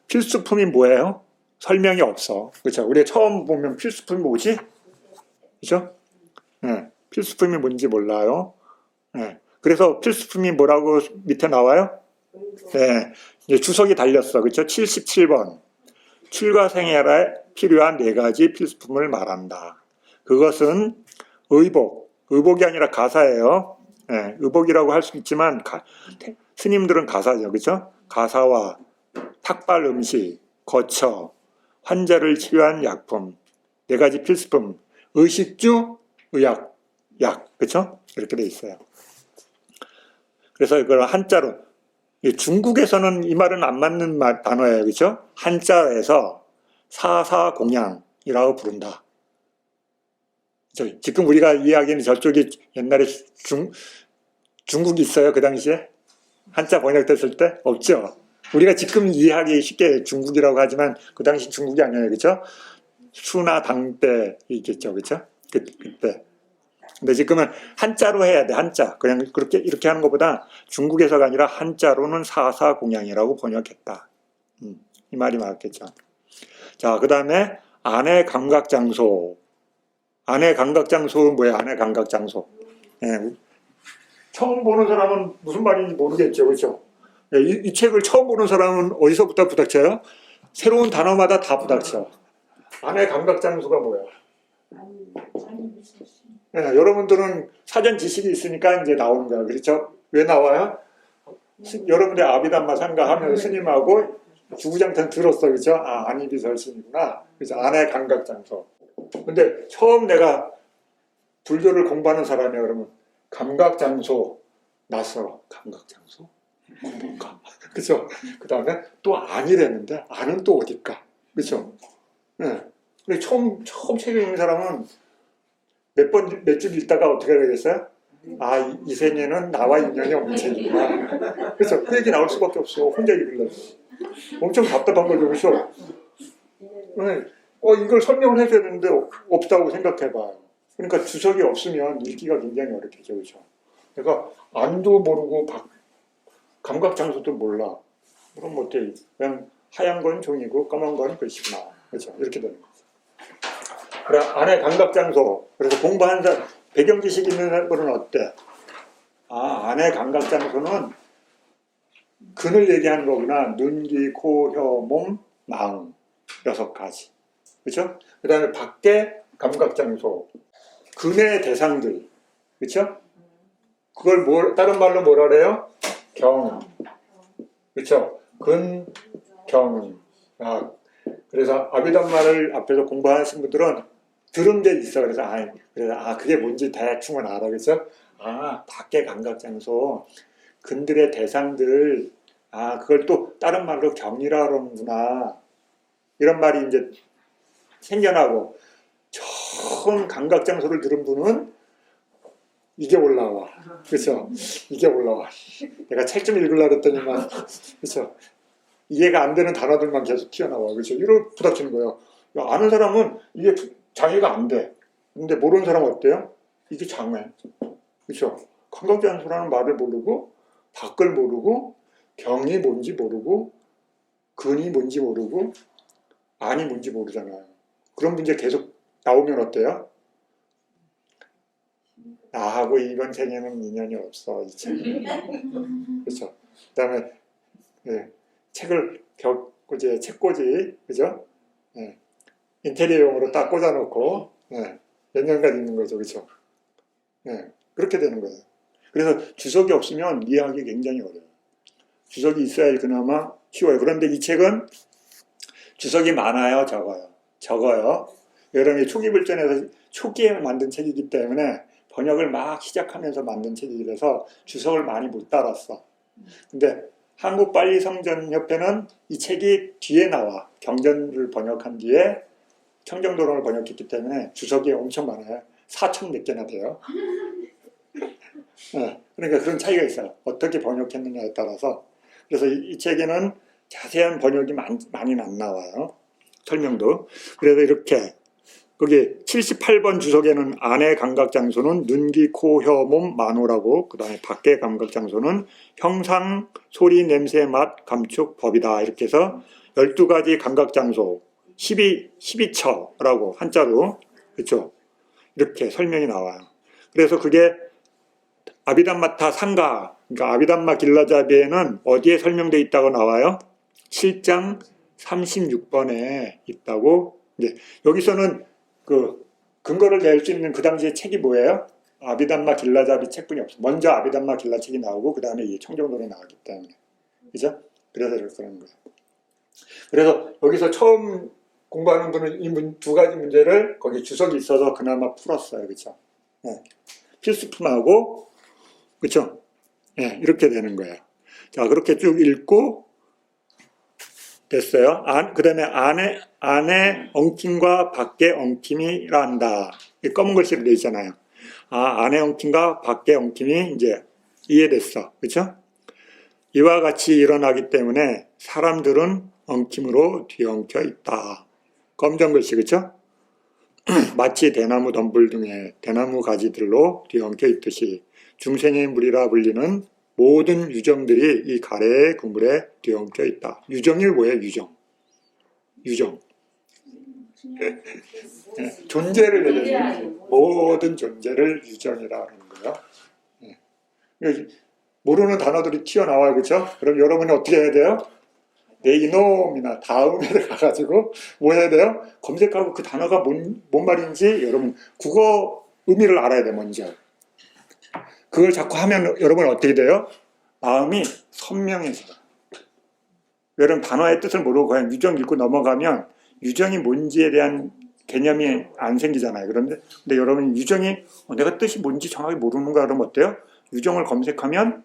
C: 필수품이 뭐예요? 설명이 없어. 그렇죠? 우리가 처음 보면 필수품이 뭐지? 그렇죠? 네, 필수품이 뭔지 몰라요. 네, 그래서 필수품이 뭐라고 밑에 나와요? 네, 이제 주석이 달렸어. 그렇죠? 77번. 출가생활에 필요한 4가지 필수품을 말한다. 그것은 의복이 아니라 가사예요. 네, 의복이라고 할 수 있지만 스님들은 가사죠. 그렇죠? 가사와 탁발 음식, 거처, 환자를 치료한 약품, 4가지 필수품, 의식주, 의약, 약, 그렇죠? 이렇게 돼 있어요. 그래서 이걸 한자로 중국에서는 이 말은 안 맞는 단어예요. 그렇죠? 한자에서 사사공양이라고 부른다. 지금 우리가 이야기하는 저쪽이 옛날에 중국이 있어요. 그 당시에? 한자 번역됐을 때? 없죠. 우리가 지금 이해하기 쉽게 중국이라고 하지만 그 당시 중국이 아니에요. 그렇죠? 수나 당 때 있겠죠. 그렇죠? 그때. 근데 지금은 한자로 해야 돼, 한자. 그냥 그렇게 이렇게 하는 것보다 중국에서가 아니라 한자로는 사사공양이라고 번역했다. 이 말이 맞겠죠. 자, 그 다음에 안의 감각장소. 안의 감각장소는 뭐야? 안의 감각장소. 예, 처음 보는 사람은 무슨 말인지 모르겠죠, 그렇죠? 예, 이 책을 처음 보는 사람은 어디서부터 부닥쳐요? 새로운 단어마다 다 부닥쳐. 안의 감각장소가 뭐야? 예, 여러분들은 사전 지식이 있으니까 이제 나오는 거야, 그렇죠? 왜 나와요? 여러분들 아비담마 상가하면 스님하고 주구장창 들었어, 그렇죠? 아, 안이비설신이구나. 그래서 안의 감각장소. 근데 처음 내가 불교를 공부하는 사람이야, 그러면 감각장소 낯설어. 감각장소? 뭔가? 그죠? 그 다음에 또 안이랬는데 안은 또 어딜까? 그죠? 네. 근데 처음 책을 읽는 사람은 몇 줄 읽다가 어떻게 되겠어요? 아, 이 세계는 나와 인연이 없는 책이구나. 그래서 그 얘기 나올 수밖에 없어. 혼자 읽으려고. 엄청 답답한 거죠, 그렇죠? 네. 이걸 설명을 해줘야 되는데 없다고 생각해봐요. 그러니까 주석이 없으면 읽기가 굉장히 어렵겠죠, 그렇죠? 내가 안도 모르고 감각장소도 몰라. 그럼 어때? 그냥 하얀 건 종이고 까만 건 글씨구나. 그렇죠? 이렇게 되는 거죠. 그래, 안에 감각장소. 그래서 공부하는 사람, 배경 지식 있는 분은 어때? 아, 안에 감각장소는 근을 얘기하는 거구나. 눈, 귀, 코, 혀, 몸, 마음. 6가지. 그렇죠? 그 다음에 밖에 감각장소. 근의 대상들. 그렇죠? 그걸 다른 말로 뭐라 그래요? 경. 그렇죠? 근, 경. 아, 그래서 아비담마를 앞에서 공부하시는 분들은 들은 게 있어. 그래서 그게 뭔지 대충은 알아. 그렇죠? 아, 밖에 감각장소. 근들의 대상들. 아, 그걸 또 다른 말로 경이라 그러는구나. 이런 말이 이제 생겨나고, 처음 감각장소를 들은 분은 이게 올라와. 그렇죠? 이게 올라와. 내가 책 좀 읽으려고 했더니만, 그렇죠? 이해가 안 되는 단어들만 계속 튀어나와. 그렇죠? 이렇게 부닥치는 거예요. 아는 사람은 이게 장애가 안 돼. 근데 모르는 사람은 어때요? 이게 장애. 그렇죠? 감각장소라는 말을 모르고, 밖을 모르고, 경이 뭔지 모르고, 근이 뭔지 모르고, 안이 뭔지 모르잖아요. 그런 문제 계속 나오면 어때요? 나하고 이번 생에는 인연이 없어, 이 책. 그렇죠? 그 다음에, 네, 책을 이제 책꽂이, 그죠? 네, 인테리어용으로 딱 꽂아놓고, 네, 몇 년간 있는 거죠, 그렇죠? 네, 그렇게 되는 거예요. 그래서 주석이 없으면 이해하기 굉장히 어려워요. 주석이 있어야 그나마 쉬워요. 그런데 이 책은 주석이 많아요, 적어요? 적어요. 여러분이 초기불전에서 초기에 만든 책이기 때문에 번역을 막 시작하면서 만든 책이라서 주석을 많이 못 달았어. 근데 한국빨리성전협회는 이 책이 뒤에 나와. 경전을 번역한 뒤에 청정도론을 번역했기 때문에 주석이 엄청 많아요. 4,000 몇 개나 돼요. 네, 그러니까 그런 차이가 있어요. 어떻게 번역했느냐에 따라서. 그래서 이 책에는 자세한 번역이 많이는 안 나와요. 설명도. 그래서 이렇게 거기 78번 주석에는 안의 감각장소는 눈, 귀, 코, 혀, 몸, 만호라고, 그 다음에 밖의 감각장소는 형상, 소리, 냄새, 맛, 감촉, 법이다. 이렇게 해서 12가지 감각장소 12처라고 한자로, 그렇죠? 이렇게 설명이 나와요. 그래서 그게 아비담마타 상가, 그러니까 아비담마 길라자비에는 어디에 설명되어 있다고 나와요? 7장 36번에 있다고. 이제 여기서는 그 근거를 낼 수 있는 그 당시의 책이 뭐예요? 아비담마 길라자비 책뿐이 없어. 먼저 아비담마 길라 책이 나오고 그 다음에 이 청정도론이 나왔기 때문에. 그죠? 그래서 이렇게 그런 거예요. 그래서 여기서 처음 공부하는 분은 이 2가지 문제를 거기 주석이 있어서 그나마 풀었어요. 그죠? 네. 필수품하고, 그죠? 네, 이렇게 되는 거예요. 자, 그렇게 쭉 읽고, 됐어요. 그 다음에 안에 엉킴과 밖에 엉킴이라 한다. 검은 글씨로 되어 있잖아요. 아, 안에 엉킴과 밖에 엉킴이 이제 이해됐어. 그쵸? 이와 같이 일어나기 때문에 사람들은 엉킴으로 뒤엉켜 있다. 검정 글씨, 그쵸? 마치 대나무 덤불 등의 대나무 가지들로 뒤엉켜 있듯이 중생의 물이라 불리는 모든 유정들이 이 가래의 그물에 뒤엉켜 있다. 유정이 뭐예요? 유정. 존재를 얘기해요. 모든 존재를 유정이라 하는 거예요. 모르는 단어들이 튀어나와요. 그렇죠? 그럼 여러분이 어떻게 해야 돼요? 내 이놈이나 다음에 가가지고 뭐 해야 돼요? 검색하고 그 단어가 뭔 말인지 여러분 국어 의미를 알아야 돼요. 먼저. 그걸 자꾸 하면 여러분 어떻게 돼요? 마음이 선명해져요. 여러분 단어의 뜻을 모르고 그냥 유정 읽고 넘어가면 유정이 뭔지에 대한 개념이 안 생기잖아요. 근데 여러분 유정이 내가 뜻이 뭔지 정확히 모르는가 그러면 어때요? 유정을 검색하면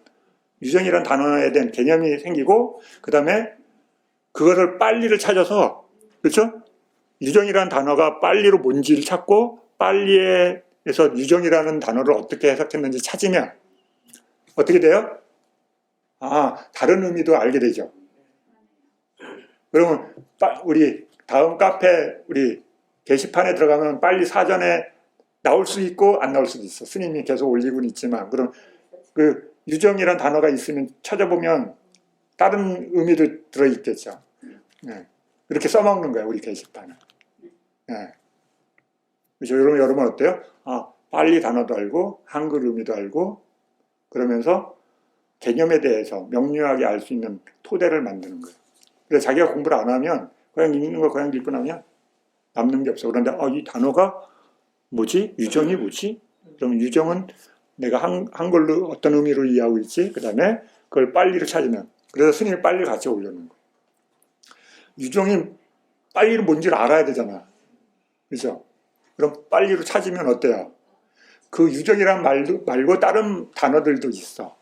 C: 유정이라는 단어에 대한 개념이 생기고 그 다음에 그것을 빨리를 찾아서 그렇죠? 유정이라는 단어가 빨리로 뭔지를 찾고 빨리에서 유정이라는 단어를 어떻게 해석했는지 찾으면 어떻게 돼요? 다른 의미도 알게 되죠. 그러면 우리 다음 카페 우리 게시판에 들어가면 빨리 사전에 나올 수 있고 안 나올 수도 있어. 스님이 계속 올리고는 있지만 그럼 그 유정이라는 단어가 있으면 찾아보면 다른 의미도 들어있겠죠. 네. 이렇게 써먹는 거예요, 우리 게시판은. 네. 그래서 여러분 어때요? 빨리 단어도 알고 한글 의미도 알고 그러면서 개념에 대해서 명료하게 알 수 있는 토대를 만드는 거예요. 그래서 자기가 공부를 안 하면 그냥 읽는 걸 그냥 읽고 나면 남는 게 없어. 그런데 이 단어가 뭐지? 유정이 뭐지? 그럼 유정은 내가 한글로 어떤 의미로 이해하고 있지? 그 다음에 그걸 빨리를 찾으면 그래서 스님이 빨리 같이 올려놓는 거예요. 유정이 빨리로 뭔지를 알아야 되잖아. 그죠? 그럼 빨리로 찾으면 어때요? 그 유정이란 말고 다른 단어들도 있어.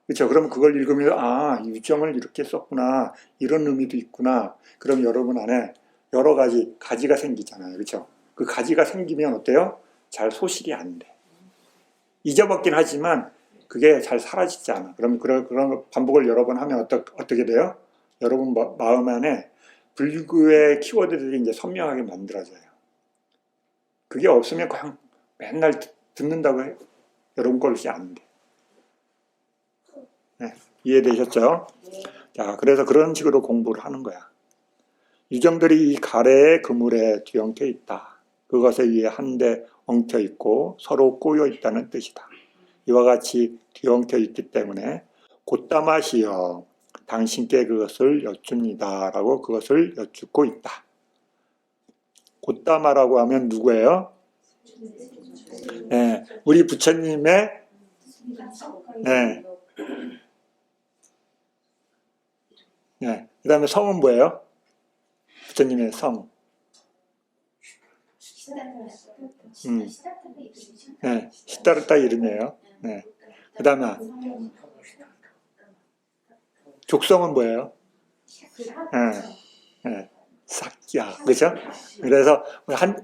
C: 그렇죠? 그럼 그걸 읽으면 유정을 이렇게 썼구나. 이런 의미도 있구나. 그럼 여러분 안에 여러 가지 가지가 생기잖아요. 그렇죠? 그 가지가 생기면 어때요? 잘 소실이 안 돼. 잊어먹긴 하지만 그게 잘 사라지지 않아. 그럼 그런 반복을 여러 번 하면 어떻게 돼요? 여러분 마음 안에 불교의 키워드들이 이제 선명하게 만들어져요. 그게 없으면 그냥 맨날 듣는다고 해요. 여러분 것이 안 돼. 네, 이해되셨죠? 자, 그래서 그런 식으로 공부를 하는 거야. 유정들이 이 가래의 그물에 뒤엉켜 있다. 그것에 의해 한데 엉켜 있고 서로 꼬여 있다는 뜻이다. 이와 같이 뒤엉켜 있기 때문에 곧다마시여 당신께 그것을 여쭙니다 라고 그것을 여쭙고 있다. 곧다마라고 하면 누구예요? 네, 우리 부처님의 네. 네. 그 다음에 성은 뭐예요? 부처님의 성. 네. 시다르타 이름이에요. 네. 그 다음에 족성은 뭐예요? 네. 네. 삭야. 그죠? 그래서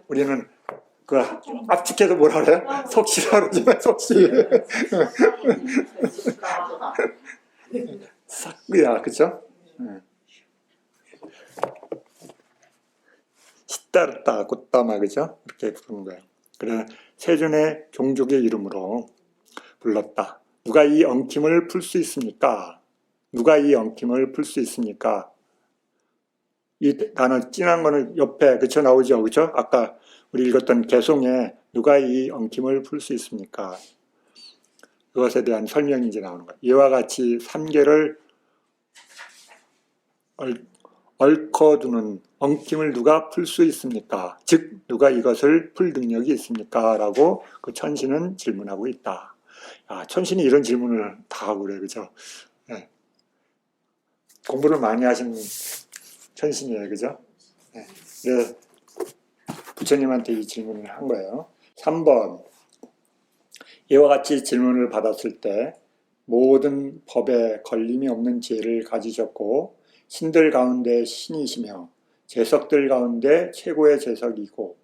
C: 우리는 그 압축해서 뭐라 그래요? 석시라 그러지만 석시. 삭야. 그죠? 시다르타 곧다마 그죠? 이렇게 부르는 거예요. 그래서 세존의 종족의 이름으로 불렀다. 누가 이 엉킴을 풀 수 있습니까? 누가 이 엉킴을 풀 수 있습니까? 이 단어 진한 거는 옆에 그쵸 나오죠, 그쵸? 아까 우리 읽었던 개송에 누가 이 엉킴을 풀 수 있습니까? 그것에 대한 설명이 이제 나오는 거예요. 이와 같이 삼계를 얽어두는 엉킴을 누가 풀 수 있습니까? 즉 누가 이것을 풀 능력이 있습니까? 라고 그 천신은 질문하고 있다. 천신이 이런 질문을 다 하고 그래요. 그죠? 네. 공부를 많이 하신 천신이에요. 그죠? 네. 그래서 부처님한테 이 질문을 한 거예요. 3번 이와 같이 질문을 받았을 때 모든 법에 걸림이 없는 지혜를 가지셨고 신들 가운데 신이시며 재석들 가운데 최고의 재석이고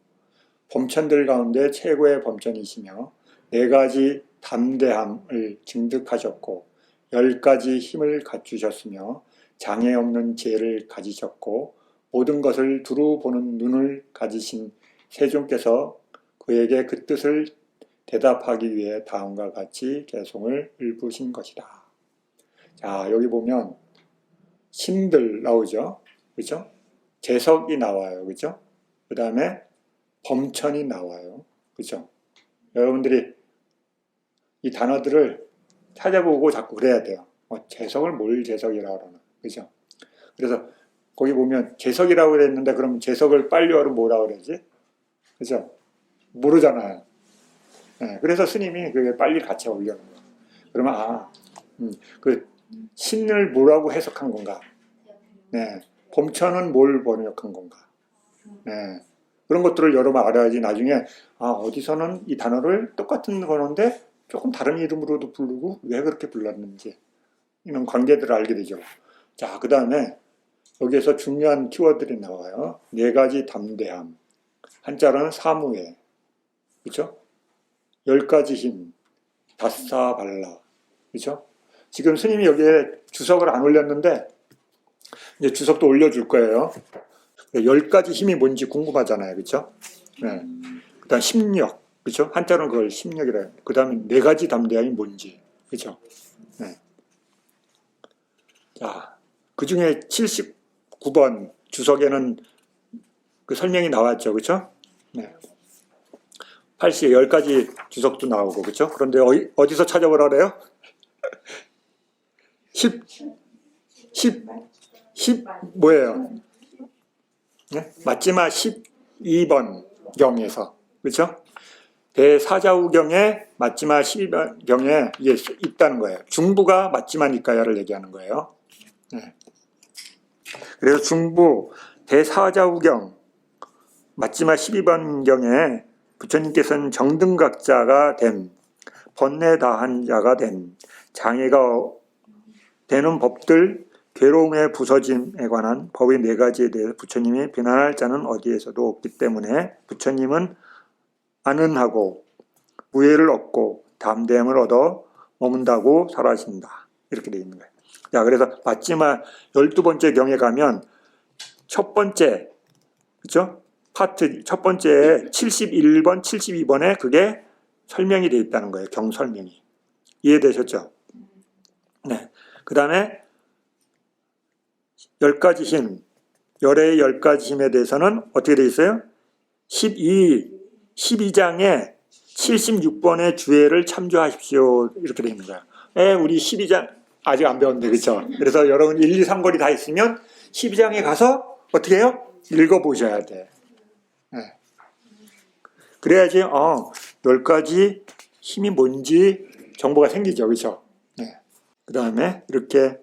C: 범천들 가운데 최고의 범천이시며 4가지 담대함을 증득하셨고 10가지 힘을 갖추셨으며 장애 없는 지혜를 가지셨고 모든 것을 두루 보는 눈을 가지신 세존께서 그에게 그 뜻을 대답하기 위해 다음과 같이 개송을 읊으신 것이다. 자, 여기 보면 신들 나오죠. 그죠? 재석이 나와요. 그죠? 그 다음에 범천이 나와요. 그죠? 여러분들이 이 단어들을 찾아보고 자꾸 그래야 돼요. 재석을 뭘 재석이라고 그러나. 그죠? 그래서 거기 보면 재석이라고 그랬는데 그럼 재석을 빨리어로 뭐라고 그러지? 그죠? 모르잖아요. 네, 그래서 스님이 그게 빨리 같이 올려놓은 거예요. 그러면 그 신을 뭐라고 해석한 건가? 네, 범천은 뭘 번역한 건가? 네, 그런 것들을 여러분 알아야지 나중에 어디서는 이 단어를 똑같은 거는데 조금 다른 이름으로도 부르고 왜 그렇게 불렀는지 이런 관계들을 알게 되죠. 자, 그 다음에 여기에서 중요한 키워드들이 나와요. 4가지 담대함, 한자로는 사무예, 그렇죠? 10가지 힘, 다사발라, 그렇죠? 지금 스님이 여기에 주석을 안 올렸는데 이제 주석도 올려줄 거예요. 10가지 힘이 뭔지 궁금하잖아요, 그렇죠? 네. 그다음 심력, 그렇죠? 한자로는 그걸 심력이래요. 그다음에 4가지 담대함이 뭔지, 그렇죠? 네. 자, 그 중에 79번 주석에는 그 설명이 나왔죠, 그렇죠? 네. 10가지 주석도 나오고, 그렇죠? 그런데 어디서 찾아보라 그래요? 10 뭐예요? 네? 맞지마 12번 경에서, 그렇죠? 대사자우경에 맞지마 12번 경에 이게 있다는 거예요. 중부가 맞지마니까야를 얘기하는 거예요. 네. 그래서 중부 대사자우경 맞지마 12번 경에 부처님께서는 정등각자가 됨, 번뇌다한 자가 됨, 장애가 되는 법들, 괴로움의 부서짐에 관한 법의 4가지에 대해서 부처님이 비난할 자는 어디에서도 없기 때문에 부처님은 안은하고 무예를 얻고 담대함을 얻어 머문다고 설하신다. 이렇게 되어 있는 거예요. 자, 그래서 맞지마 12번째 경에 가면 첫 번째, 그렇죠? 파트 첫 번째 71번, 72번에 그게 설명이 되어 있다는 거예요. 경 설명이. 이해되셨죠? 네. 그 다음에 10가지 힘, 열의 10가지 힘에 대해서는 어떻게 되어 있어요? 12장에 76번의 주회를 참조하십시오. 이렇게 되어 있는 거예요. 우리 12장 아직 안 배웠는데, 그렇죠? 그래서 여러분 1, 2, 3거리 다 있으면 12장에 가서 어떻게 해요? 읽어보셔야 돼. 네. 그래야지 10가지 힘이 뭔지 정보가 생기죠. 그렇죠? 네. 그 다음에 이렇게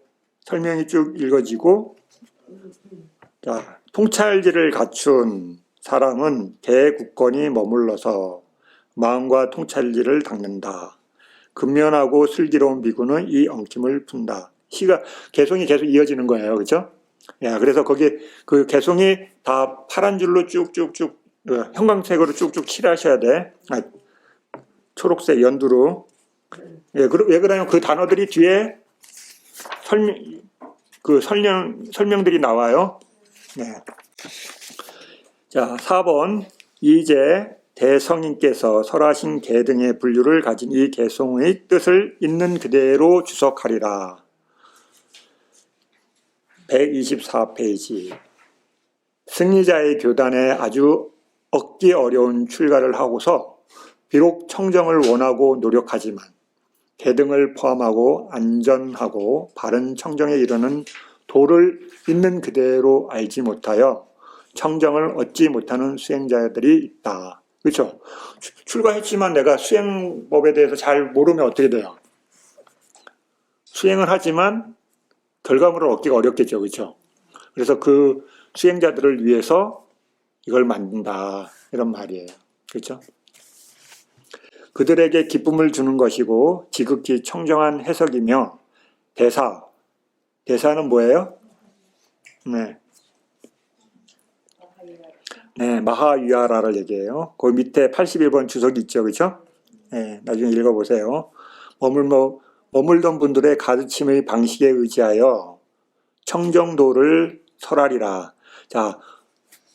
C: 설명이 쭉 읽어지고, 자, 통찰지를 갖춘 사람은 대국권이 머물러서 마음과 통찰지를 닦는다. 근면하고 슬기로운 비구는 이 엉킴을 푼다. 시가 개송이 계속 이어지는 거예요, 그렇죠? 야, 그래서 거기 그 개송이 다 파란 줄로 쭉쭉쭉 형광색으로 쭉쭉 칠하셔야 돼. 초록색 연두로. 예, 왜 그러냐면 그 단어들이 뒤에 설명들이 나와요. 네. 자, 4번. 이제 대성인께서 설하신 개 등의 분류를 가진 이 개송의 뜻을 있는 그대로 주석하리라. 124페이지. 승리자의 교단에 아주 얻기 어려운 출가를 하고서 비록 청정을 원하고 노력하지만 개등을 포함하고 안전하고 바른 청정에 이르는 도를 있는 그대로 알지 못하여 청정을 얻지 못하는 수행자들이 있다. 그렇죠? 출가했지만 내가 수행법에 대해서 잘 모르면 어떻게 돼요? 수행을 하지만 결과물을 얻기가 어렵겠죠. 그렇죠? 그래서 그 수행자들을 위해서 이걸 만든다. 이런 말이에요. 그렇죠? 그들에게 기쁨을 주는 것이고 지극히 청정한 해석이며 대사는 뭐예요? 네, 마하위하라를 얘기해요. 그 밑에 81번 주석이 있죠, 그렇죠? 네, 나중에 읽어보세요. 머물던 분들의 가르침의 방식에 의지하여 청정도를 설하리라. 자,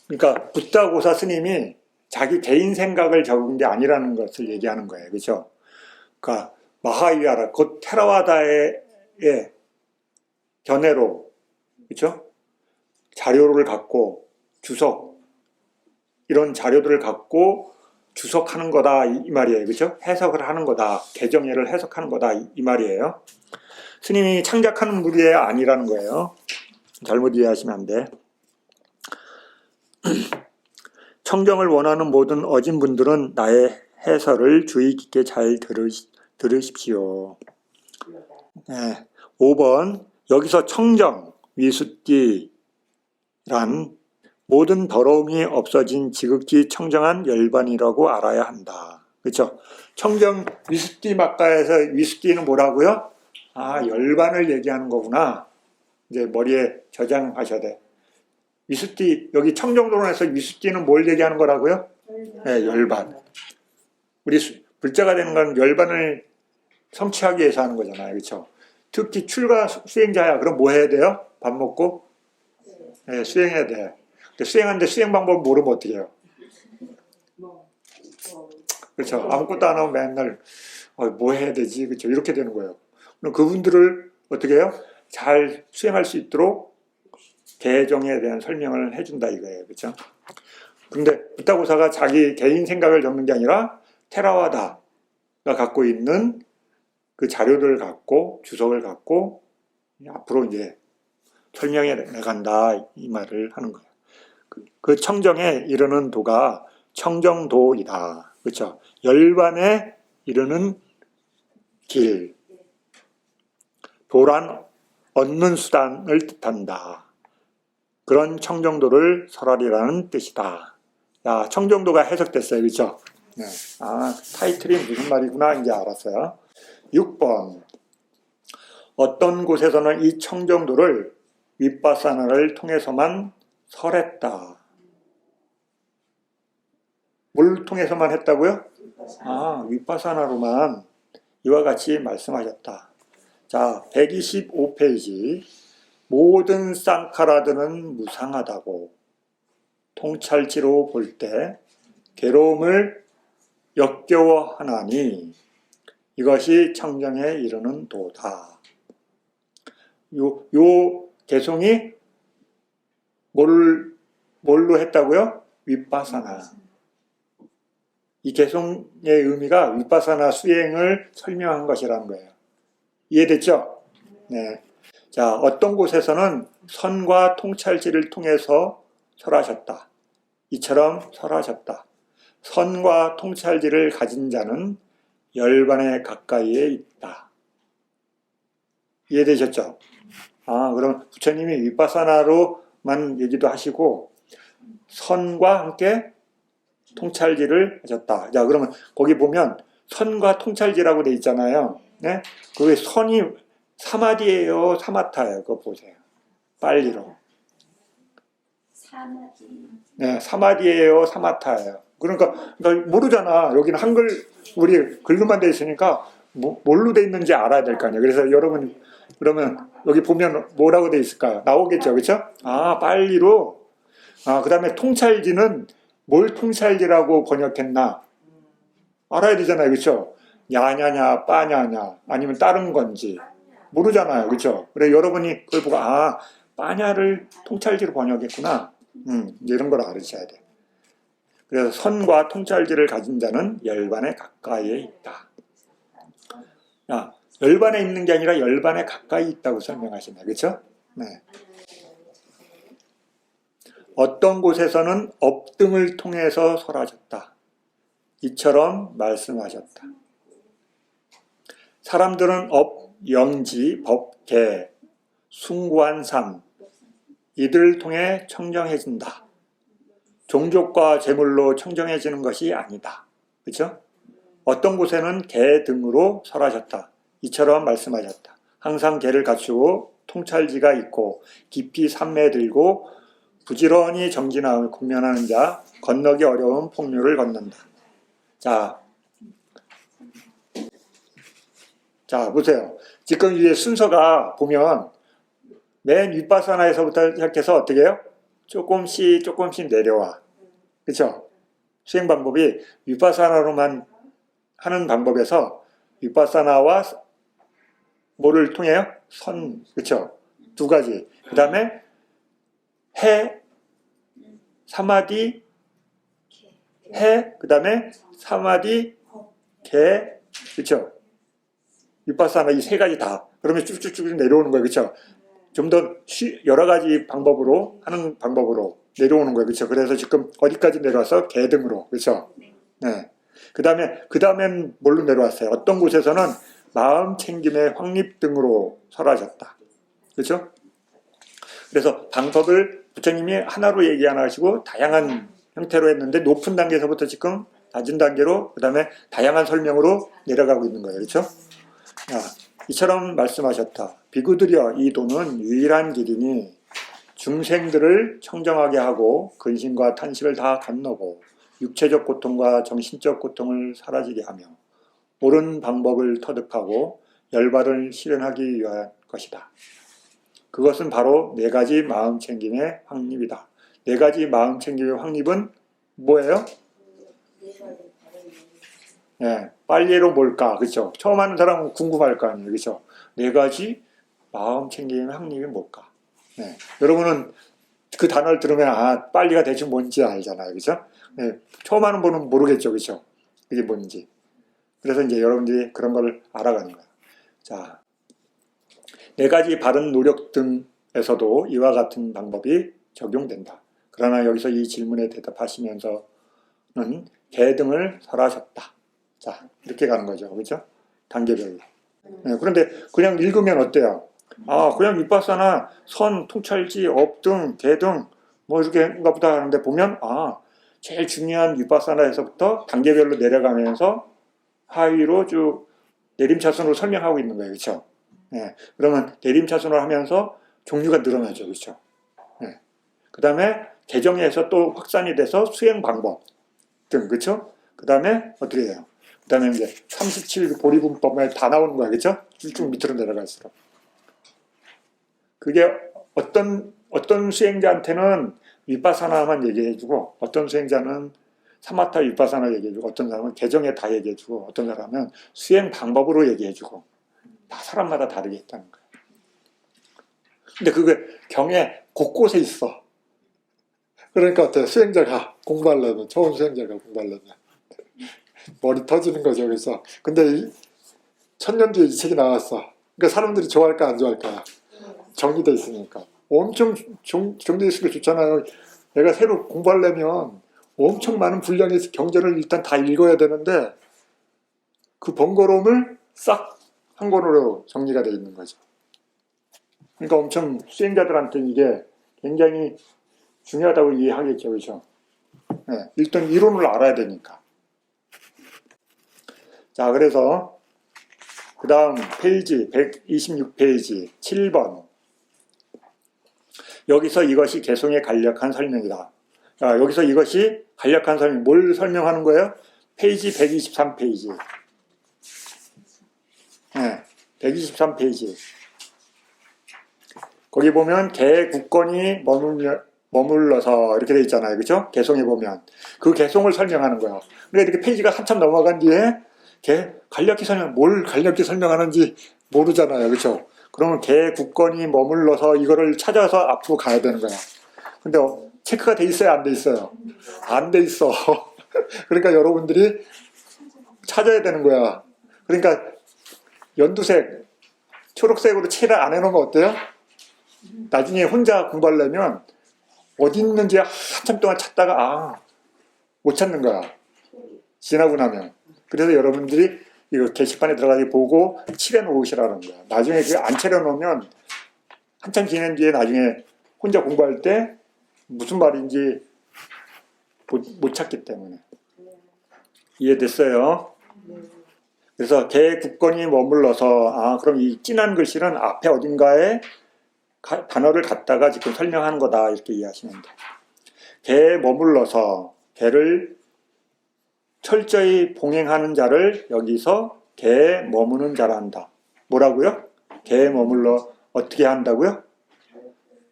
C: 그러니까 붓다고사 스님이 자기 개인 생각을 적은 게 아니라는 것을 얘기하는 거예요. 그렇죠? 그러니까 마하위하라, 곧 테라와다의 견해로, 그렇죠? 자료를 갖고 주석, 이런 자료들을 갖고 주석하는 거다 이 말이에요. 그렇죠? 해석을 하는 거다. 개정예를 해석하는 거다 이 말이에요. 스님이 창작하는 무리에 아니라는 거예요. 잘못 이해하시면 안 돼. 청정을 원하는 모든 어진 분들은 나의 해설을 주의 깊게 잘 들으십시오. 네. 5번 여기서 청정, 위숫기란 모든 더러움이 없어진 지극히 청정한 열반이라고 알아야 한다. 그렇죠? 청정, 위숫기 막가에서 위숫기는 뭐라고요? 아, 열반을 얘기하는 거구나. 이제 머리에 저장하셔야 돼. 위숫기, 여기 청정도론에서 위숫기는 뭘 얘기하는 거라고요? 네, 열반. 우리 불자가 되는 건 열반을 성취하기 위해서 하는 거잖아요. 그렇죠? 특히 출가 수행자야. 그럼 뭐 해야 돼요? 밥 먹고? 네, 수행해야 돼. 수행하는데 수행 방법 모르면 어떻게 해요? 그렇죠? 아무것도 안 하고 맨날 뭐 해야 되지? 그렇죠? 이렇게 되는 거예요. 그럼 그분들을 어떻게 해요? 잘 수행할 수 있도록 개정에 대한 설명을 해준다 이거예요. 그렇죠? 근데 부타고사가 자기 개인 생각을 적는 게 아니라 테라와다가 갖고 있는 그 자료들을 갖고 주석을 갖고 앞으로 이제 설명해 나간다 이 말을 하는 거예요. 그 청정에 이르는 도가 청정도이다. 그렇죠? 열반에 이르는 길. 도란 얻는 수단을 뜻한다. 그런 청정도를 설하리라는 뜻이다. 야, 청정도가 해석됐어요. 그렇죠? 네. 아, 타이틀이 무슨 말이구나 이제 알았어요. 6번. 어떤 곳에서는 이 청정도를 윗바사나를 통해서만 설했다. 뭘 통해서만 했다고요? 아, 윗바사나로만 이와 같이 말씀하셨다. 자, 125페이지. 모든 쌍카라드는 무상하다고 통찰지로 볼 때 괴로움을 역겨워하나니 이것이 청정에 이르는 도다. 요 개송이 뭘로 했다고요? 윗바사나. 이 개송의 의미가 윗바사나 수행을 설명한 것이라는 거예요. 이해됐죠? 네. 자, 어떤 곳에서는 선과 통찰지를 통해서 설하셨다. 이처럼 설하셨다. 선과 통찰지를 가진 자는 열반에 가까이에 있다. 이해되셨죠? 아, 그럼 부처님이 윗바사나로만 얘기도 하시고 선과 함께 통찰지를 하셨다. 자, 그러면 거기 보면 선과 통찰지라고 돼 있잖아요. 네? 그게 선이 사마디예요, 사마타예요. 그거 보세요. 빨리로.
D: 사마디.
C: 네, 사마디예요, 사마타예요. 그러니까 모르잖아. 여기는 한글 우리 글로만 돼 있으니까 뭘로 돼 있는지 알아야 될 거 아니에요. 그래서 여러분 그러면 여기 보면 뭐라고 돼 있을까요? 나오겠죠, 그렇죠? 아, 빨리로. 아, 그다음에 통찰지는 뭘 통찰지라고 번역했나? 알아야 되잖아요, 그렇죠? 야냐냐, 빠냐냐, 아니면 다른 건지 모르잖아요, 그렇죠? 그래 여러분이 그걸 보고 아, 빠냐를 통찰지로 번역했구나. 이제 이런 걸 알으셔야 돼. 그래서 선과 통찰지를 가진 자는 열반에 가까이에 있다. 야, 열반에 있는 게 아니라 열반에 가까이 있다고 설명하시네, 그렇죠? 네. 어떤 곳에서는 업등을 통해서 설하셨다. 이처럼 말씀하셨다. 사람들은 업, 영지, 법, 계, 숭고한 삶 이들을 통해 청정해진다. 종족과 재물로 청정해지는 것이 아니다. 그렇죠? 어떤 곳에는 계 등으로 설하셨다. 이처럼 말씀하셨다. 항상 계를 갖추고 통찰지가 있고 깊이 산매 들고 부지런히 정진하고 군면하는 자 건너기 어려운 폭류를 걷는다. 자 보세요. 지금 이게 순서가 보면 맨 윗바사나에서부터 시작해서 어떻게 해요? 조금씩 내려와. 그렇죠? 수행 방법이 위파사나로만 하는 방법에서 위파사나와 뭐를 통해요? 그렇죠? 두 가지. 그 다음에 해, 사마디, 그 다음에 사마디, 개, 그렇죠? 위파사나 이 세 가지 다. 그러면 쭉쭉쭉 내려오는 거예요, 그렇죠? 좀 더 여러 가지 방법으로 하는 방법으로 내려오는 거예요, 그렇죠? 그래서 지금 어디까지 내려와서 개등으로, 그렇죠? 네. 그 다음엔 뭘로 내려왔어요? 어떤 곳에서는 마음 챙김의 확립 등으로 설하셨다, 그렇죠? 그래서 방법을 부처님이 하나로 얘기 안 하시고 다양한 형태로 했는데 높은 단계에서부터 지금 낮은 단계로 그 다음에 다양한 설명으로 내려가고 있는 거예요, 그렇죠? 이처럼 말씀하셨다. 비구들이여 이 도는 유일한 길이니 중생들을 청정하게 하고 근심과 탄식을 다 건너고 육체적 고통과 정신적 고통을 사라지게 하며 옳은 방법을 터득하고 열발을 실현하기 위한 것이다. 그것은 바로 네 가지 마음 챙김의 확립이다. 네 가지 마음 챙김의 확립은 뭐예요? 네, 빨리로 뭘까? 그렇죠? 처음 하는 사람은 궁금할 거 아니에요, 그렇죠? 네 가지 마음 챙김의 확립이 뭘까? 네, 여러분은 그 단어를 들으면 빨리가 대충 뭔지 알잖아요, 그렇죠? 네, 처음 하는 분은 모르겠죠, 그렇죠? 그게 뭔지. 그래서 이제 여러분들이 그런 걸 알아가는 거예요. 자, 네 가지 바른 노력 등에서도 이와 같은 방법이 적용된다. 그러나 여기서 이 질문에 대답하시면서는 개 등을 설하셨다. 자, 이렇게 가는 거죠, 그렇죠? 단계별로. 네, 그런데 그냥 읽으면 어때요? 그냥 위파사나 선, 통찰지, 업 등, 개 등, 뭐 이렇게인가 보다 하는데 보면, 제일 중요한 위파사나에서부터 단계별로 내려가면서 하위로 쭉 내림차순으로 설명하고 있는 거예요, 그렇죠? 네, 그러면 내림차순으로 하면서 종류가 늘어나죠, 그렇죠? 네. 그 다음에 개정에서 또 확산이 돼서 수행 방법 등, 그렇죠? 그 다음에 어떻게 해요? 그 다음에 이제 37 보리분법에 다 나오는 거야, 그렇죠? 쭉쭉 밑으로 내려갈수록. 그게 어떤 수행자한테는 위파사나만 얘기해주고, 어떤 수행자는 사마타 위파사나 얘기해주고, 어떤 사람은 개정에 다 얘기해주고, 어떤 사람은 수행 방법으로 얘기해주고, 다 사람마다 다르게 있다는 거예요. 근데 그게 경에 곳곳에 있어. 그러니까 어때요? 수행자가 공부하려면, 좋은 수행자가 공부하려면 머리 터지는 거죠. 그래서 근데 1000년 뒤에 이 책이 나왔어. 그러니까 사람들이 좋아할까 안 좋아할까? 정리돼 있으니까. 엄청 정리돼 있으니까 좋잖아요. 내가 새로 공부하려면 엄청 많은 분량의 경전을 일단 다 읽어야 되는데 그 번거로움을 싹 한 권으로 정리가 돼 있는 거죠. 그러니까 엄청 수행자들한테는 이게 굉장히 중요하다고 이해하겠죠, 그렇죠? 네, 일단 이론을 알아야 되니까. 자, 그래서 그 다음 페이지 126페이지 7번. 여기서 이것이 개성의 간략한 설명이다. 자, 여기서 이것이 간략한 설명, 뭘 설명하는 거예요? 페이지 123페이지. 네, 123페이지. 거기 보면 개국권이 머물러서 이렇게 돼 있잖아요, 그렇죠? 개성에 보면 그 개성을 설명하는 거예요. 그러니까 이렇게 페이지가 한참 넘어간 뒤에 간략히 뭘 간략히 설명하는지 모르잖아요, 그렇죠? 그러면 개국권이 머물러서 이거를 찾아서 앞으로 가야 되는 거야. 근데 체크가 돼 있어요, 안 돼 있어요? 안 돼 있어. 그러니까 여러분들이 찾아야 되는 거야. 그러니까 연두색, 초록색으로 칠을 안 해놓으면 어때요? 나중에 혼자 공부하려면 어디 있는지 한참 동안 찾다가 못 찾는 거야. 지나고 나면. 그래서 여러분들이 이거 게시판에 들어가서 보고 칠해 놓으시라는 거야. 나중에 안 칠해 놓으면 한참 지난 뒤에 나중에 혼자 공부할 때 무슨 말인지 못 찾기 때문에. 이해됐어요? 그래서 개국권이 머물러서 그럼 이 진한 글씨는 앞에 어딘가에 단어를 갖다가 지금 설명하는 거다 이렇게 이해하시면 돼요. 개에 머물러서 개를 철저히 봉행하는 자를 여기서 개에 머무는 자라 한다. 뭐라고요? 개에 머물러 어떻게 한다고요?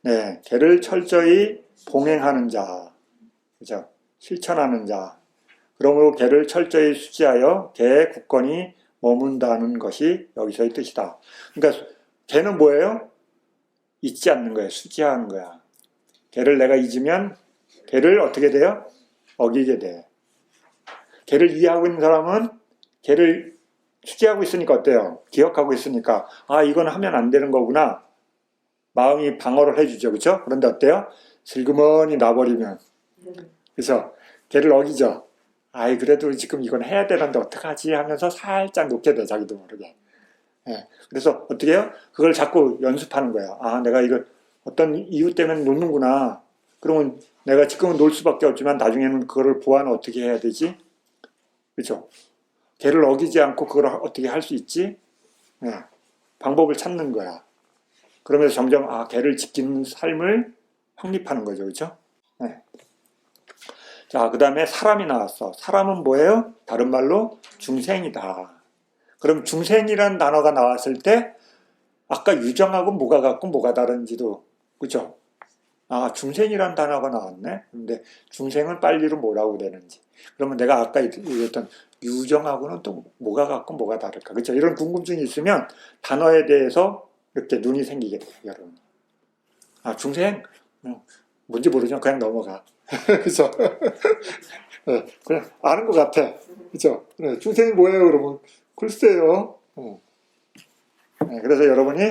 C: 네, 개를 철저히 봉행하는 자, 그죠? 실천하는 자. 그러므로 개를 철저히 수지하여 개의 굳건히 머문다는 것이 여기서의 뜻이다. 그러니까 개는 뭐예요? 잊지 않는 거예요. 수지하는 거야. 개를 내가 잊으면 개를 어떻게 돼요? 어기게 돼. 개를 이해하고 있는 사람은 개를 수지하고 있으니까 어때요? 기억하고 있으니까 아 이건 하면 안 되는 거구나. 마음이 방어를 해주죠. 그렇죠? 그런데 어때요? 슬그머니 놔버리면 그래서 개를 어기죠. 아이 그래도 지금 이건 해야 되는데 어떡하지 하면서 살짝 놓게 돼. 자기도 모르게. 예. 그래서 어떻게 해요? 그걸 자꾸 연습하는 거야. 아 내가 이걸 어떤 이유 때문에 놓는구나. 그러면 내가 지금은 놓을 수밖에 없지만 나중에는 그거를 보완을 어떻게 해야 되지? 그렇죠? 개를 어기지 않고 그걸 어떻게 할 수 있지? 예. 방법을 찾는 거야. 그러면서 점점 개를 지키는 삶을 확립하는 거죠. 그렇죠? 네. 자, 그 다음에 사람이 나왔어. 사람은 뭐예요? 다른 말로 중생이다. 그럼 중생이라는 단어가 나왔을 때 아까 유정하고 뭐가 같고 뭐가 다른지도 그렇죠? 중생이라는 단어가 나왔네. 근데 중생은 빨리로 뭐라고 되는지. 그러면 내가 아까 얘기했던 유정하고는 또 뭐가 같고 뭐가 다를까? 그렇죠? 이런 궁금증이 있으면 단어에 대해서 이렇게 눈이 생기게 돼요, 여러분. 중생? 뭔지 모르지만 그냥 넘어가. 그죠? 네, 그냥 아는 것 같아. 그죠? 네, 중생이 뭐예요, 그러면? 글쎄요. 네, 그래서 여러분이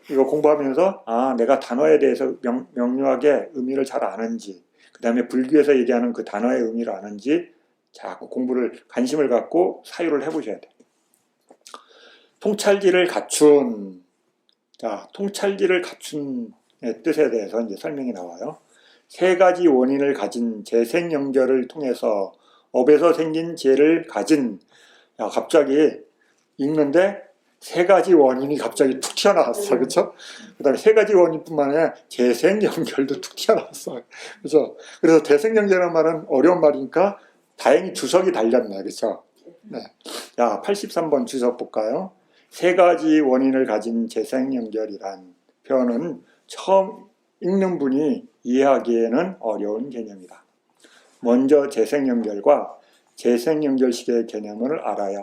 C: 이거 공부하면서, 내가 단어에 대해서 명료하게 의미를 잘 아는지, 그 다음에 불교에서 얘기하는 그 단어의 의미를 아는지, 자꾸 공부를, 관심을 갖고 사유를 해보셔야 돼. 통찰지를 갖춘, 통찰지를 갖춘 뜻에 대해서 이제 설명이 나와요. 세 가지 원인을 가진 재생연결을 통해서 업에서 생긴 재를 가진, 갑자기 읽는데 세 가지 원인이 갑자기 툭 튀어나왔어. 그렇죠? 그 다음에 세 가지 원인뿐만 아니라 재생연결도 툭 튀어나왔어. 그렇죠? 그래서 재생연결이라는 말은 어려운 말이니까 다행히 주석이 달렸네. 그렇죠? 네. 83번 주석 볼까요? 세 가지 원인을 가진 재생연결이란 표현은 처음 읽는 분이 이해하기에는 어려운 개념이다. 먼저 재생연결과 재생연결식의 개념을 알아야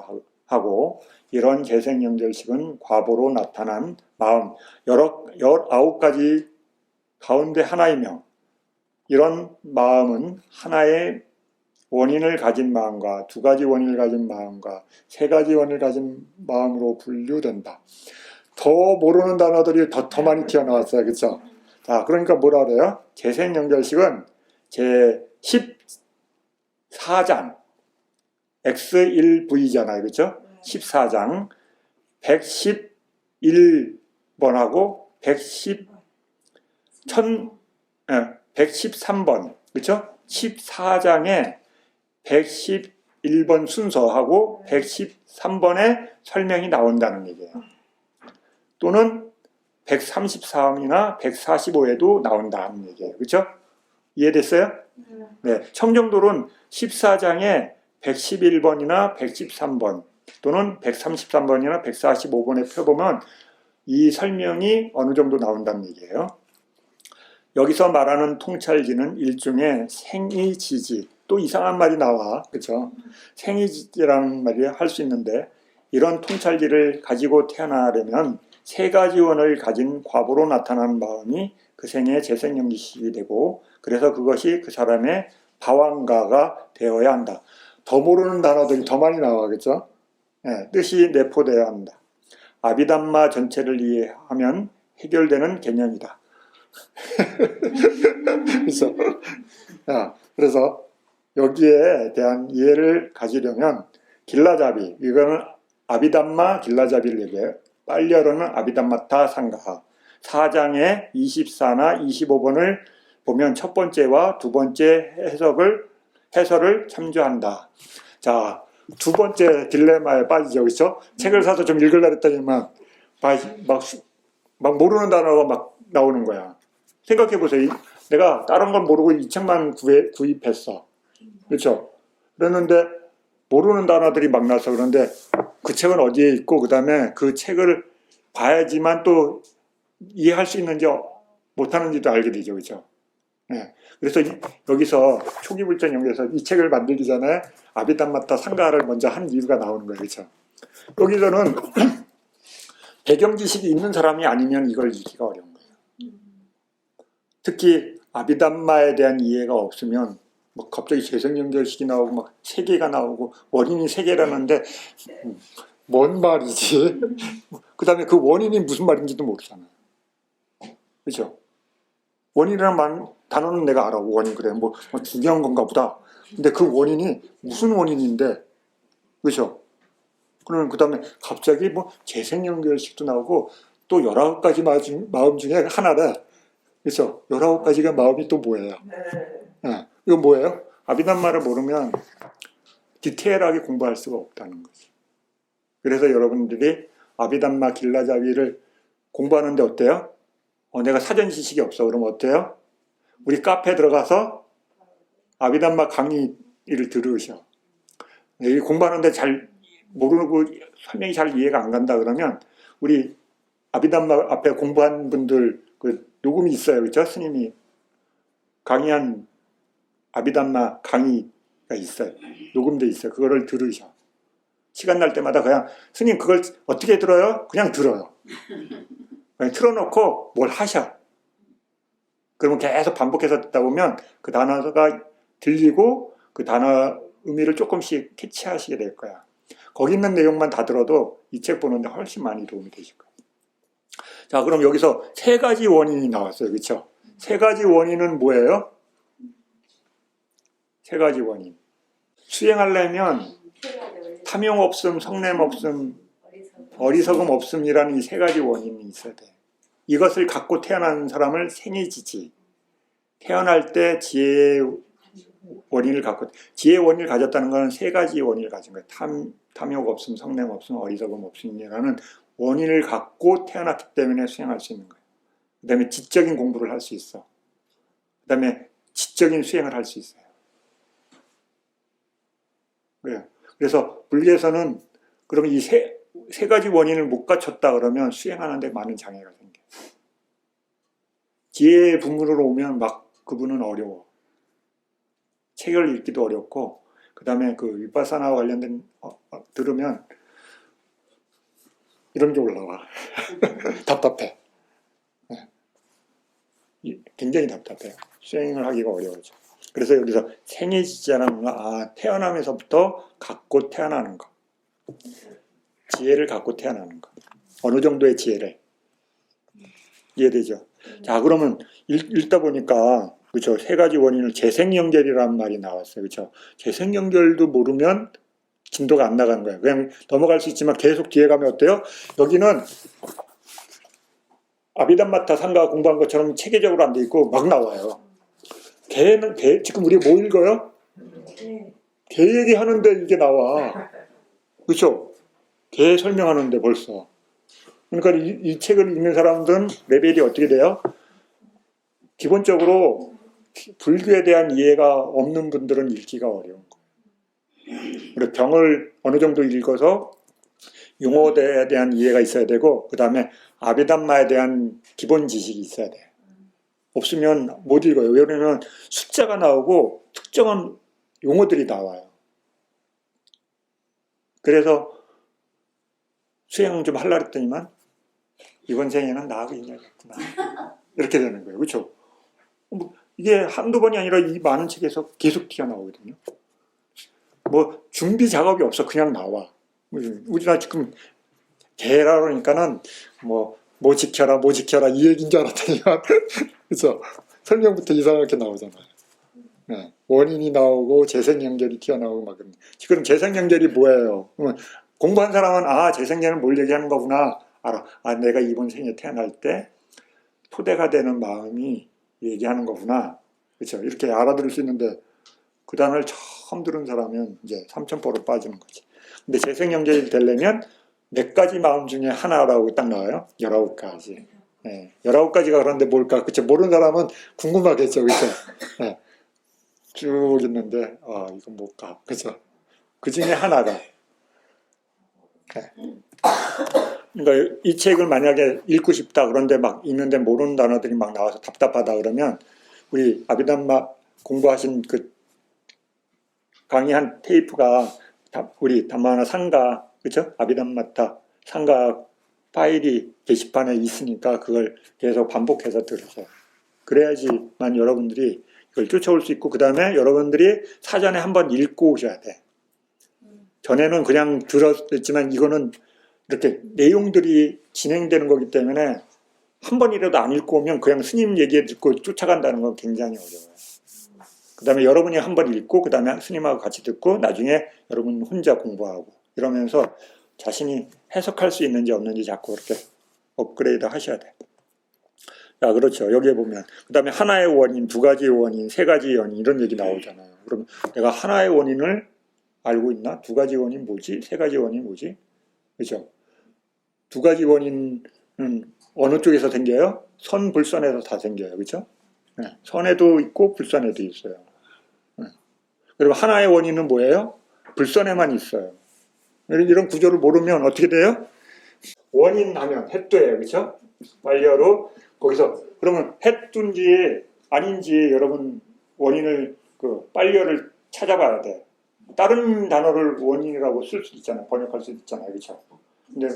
C: 하고 이런 재생연결식은 과보로 나타난 마음 19가지 가운데 하나이며 이런 마음은 하나의 원인을 가진 마음과 두 가지 원인을 가진 마음과 세 가지 원인을 가진 마음으로 분류된다. 더 모르는 단어들이 더 많이 튀어나왔어요. 그렇죠? 자, 그러니까 뭐라 그래요? 재생연결식은 제 14장 X1V잖아요. 그렇죠? 14장 111번하고 113번 그렇죠? 14장에 111번 순서하고 113번에 설명이 나온다는 얘기예요. 또는 133이나 145에도 나온다는 얘기예요. 그렇죠? 이해됐어요? 네. 청정돌은 14장에 111번이나 113번 또는 133번이나 145번에 펴보면 이 설명이 어느 정도 나온다는 얘기예요. 여기서 말하는 통찰지는 일종의 생이지지. 또 이상한 말이 나와. 그렇죠? 생이지지라는 말이 할 수 있는데 이런 통찰지를 가지고 태어나려면 세 가지 원을 가진 과보로 나타나는 마음이 그 생의 재생연결식이 되고 그래서 그것이 그 사람의 방황가가 되어야 한다. 더 모르는 단어들이 더 많이 나와. 그렇죠? 네, 뜻이 내포되어야 한다. 아비담마 전체를 이해하면 해결되는 개념이다. 그래서 여기에 대한 이해를 가지려면 길라잡이, 이거는 아비담마 길라잡이를 얘기해요. 빨리어로는 아비담마타 상가하 4장의 24나 25번을 보면 첫 번째와 두 번째 해설을 참조한다. 자, 두 번째 딜레마에 빠지죠. 그렇죠? 책을 사서 좀 읽으려고 했더니만 막 모르는 단어가 막 나오는 거야. 생각해 보세요. 내가 다른 건 모르고 이 책만 구입했어. 그렇죠? 그랬는데 모르는 단어들이 막 나서 그런데 그 책은 어디에 있고 그 다음에 그 책을 봐야지만 또 이해할 수 있는지 못하는지도 알게 되죠. 그렇죠? 예. 그래서 여기서 초기불전 연구에서 이 책을 만들기 전에 아비담마타 상가를 먼저 한 이유가 나오는 거예요. 그렇죠? 여기서는 배경 지식이 있는 사람이 아니면 이걸 읽기가 어려운 거예요. 특히 아비담마에 대한 이해가 없으면 뭐 갑자기 재생연결식이 나오고 막 세계가 나오고 원인이 세계라는데 뭔 말이지? 그 다음에 그 원인이 무슨 말인지도 모르잖아요. 그렇죠? 원인이라는 단어는 내가 알아. 원인 그래. 뭐 중요한 건가 보다. 근데 그 원인이 무슨 원인인데, 그렇죠? 그러면 그 다음에 갑자기 뭐 재생연결식도 나오고 또 19가지 마음 중에 하나래. 그렇죠? 19가지가 마음이 또 뭐예요? 네. 이건 뭐예요? 아비담마를 모르면 디테일하게 공부할 수가 없다는 거지. 그래서 여러분들이 아비담마 길라자비를 공부하는데 어때요? 내가 사전 지식이 없어. 그러면 어때요? 우리 카페에 들어가서 아비담마 강의를 들으셔. 공부하는데 잘 모르고 설명이 잘 이해가 안 간다 그러면 우리 아비담마 앞에 공부한 분들 그 녹음이 있어요. 그렇죠? 스님이 강의한 아비담마 강의가 있어요. 녹음돼 있어요. 그거를 들으셔. 시간 날 때마다 그냥 스님 그걸 어떻게 들어요? 그냥 들어요. 그냥 틀어놓고 뭘 하셔. 그러면 계속 반복해서 듣다 보면 그 단어가 들리고 그 단어 의미를 조금씩 캐치하시게 될 거야. 거기 있는 내용만 다 들어도 이 책 보는데 훨씬 많이 도움이 되실 거예요. 자, 그럼 여기서 3가지 원인이 나왔어요. 그렇죠? 3가지 원인은 뭐예요? 3가지 원인. 수행하려면 탐욕 없음, 성냄 없음, 어리석음 없음이라는 이 3가지 원인이 있어야 돼. 이것을 갖고 태어난 사람을 생이지지. 태어날 때 지혜의 원인을 갖고, 지혜의 원인을 가졌다는 것은 3가지 원인을 가진 거예요. 탐욕 없음, 성냄 없음, 어리석음 없음이라는 원인을 갖고 태어났기 때문에 수행할 수 있는 거예요. 그 다음에 지적인 공부를 할 수 있어. 그 다음에 지적인 수행을 할 수 있어요. 그래요. 그래서 불교에서는 그러면 이 세 가지 원인을 못 갖췄다 그러면 수행하는데 많은 장애가 생겨요. 지혜의 부문으로 오면 막 그분은 어려워. 책을 읽기도 어렵고, 그 다음에 그 위파사나와 관련된 들으면 이런 게 올라와. 답답해. 굉장히 답답해요. 수행을 하기가 어려워져. 그래서 여기서 생이지자라는 건 태어나면서부터 갖고 태어나는 거. 지혜를 갖고 태어나는 거. 어느 정도의 지혜를. 이해되죠? 자, 그러면 읽다 보니까 그렇죠. 3가지 원인을 재생연결이라는 말이 나왔어요. 그렇죠? 재생연결도 모르면 진도가 안 나가는 거예요. 그냥 넘어갈 수 있지만 계속 뒤에 가면 어때요? 여기는 아비담마타 상가 공부한 것처럼 체계적으로 안 돼 있고 막 나와요. 지금 우리 뭐 읽어요? 개 얘기하는데 이게 나와. 그렇죠? 개 설명하는데 벌써. 그러니까 이 책을 읽는 사람들은 레벨이 어떻게 돼요? 기본적으로 불교에 대한 이해가 없는 분들은 읽기가 어려운 거예요. 그리고 병을 어느 정도 읽어서 용어에 대한 이해가 있어야 되고, 그 다음에 아비담마에 대한 기본 지식이 있어야 돼요. 없으면 못 읽어요. 왜냐하면 숫자가 나오고 특정한 용어들이 나와요. 그래서 수행 좀 하려고 했더니만 이번 생에는 나하고 인연이 없구나. 이렇게 되는 거예요. 그렇죠? 이게 한두 번이 아니라 이 많은 책에서 계속 튀어나오거든요. 뭐 준비 작업이 없어. 그냥 나와. 우리나라 지금 개라 그러니까는 뭐 지켜라 이 얘기인 줄 알았더니만 그렇죠? 설명부터 이상하게 나오잖아요. 네. 원인이 나오고 재생연결이 튀어나오고 막 지금 재생연결이 뭐예요? 공부한 사람은 재생연결은 뭘 얘기하는 거구나 알아. 내가 이번 생에 태어날 때 토대가 되는 마음이 얘기하는 거구나. 그렇죠? 이렇게 알아들을 수 있는데 그 단어를 처음 들은 사람은 이제 삼천포로 빠지는 거지. 근데 재생연결이 되려면 몇 가지 마음 중에 하나라고 딱 나와요. 19가지. 네. 19가지가 그런데 뭘까? 그쵸? 모르는 사람은 궁금하겠죠. 그쵸? 네. 쭉 있는데, 이건 뭘까? 그쵸? 그 중에 하나가. 네. 그러니까 이 책을 만약에 읽고 싶다. 그런데 막 읽는데 모르는 단어들이 막 나와서 답답하다 그러면 우리 아비담마 공부하신 그 강의한 테이프가 우리 담마나 상가, 그죠? 아비담마타 상가 파일이 게시판에 있으니까 그걸 계속 반복해서 들으세요. 그래야지만 여러분들이 이걸 쫓아올 수 있고, 그 다음에 여러분들이 사전에 한번 읽고 오셔야 돼. 전에는 그냥 들었지만 이거는 이렇게 내용들이 진행되는 거기 때문에 한 번이라도 안 읽고 오면 그냥 스님 얘기 듣고 쫓아간다는 건 굉장히 어려워요. 그 다음에 여러분이 한 번 읽고 그 다음에 스님하고 같이 듣고 나중에 여러분 혼자 공부하고 이러면서 자신이 해석할 수 있는지 없는지 자꾸 이렇게 업그레이드 하셔야 돼. 자, 그렇죠. 여기에 보면 그 다음에 하나의 원인, 두 가지 원인, 세 가지 원인 이런 얘기 나오잖아요. 그럼 내가 하나의 원인을 알고 있나? 두 가지 원인 뭐지? 세 가지 원인 뭐지? 그렇죠. 두 가지 원인은 어느 쪽에서 생겨요? 선, 불선에서 다 생겨요. 그렇죠? 네. 선에도 있고 불선에도 있어요. 네. 그리고 하나의 원인은 뭐예요? 불선에만 있어요. 이런 구조를 모르면 어떻게 돼요? 원인 하면 햇도예요. 그렇죠? 완료로 거기서 그러면 햇두인지 아닌지 여러분 원인을 그 빨려를 찾아봐야 돼. 다른 단어를 원인이라고 쓸 수도 있잖아요. 번역할 수도 있잖아요. 그렇죠? 근데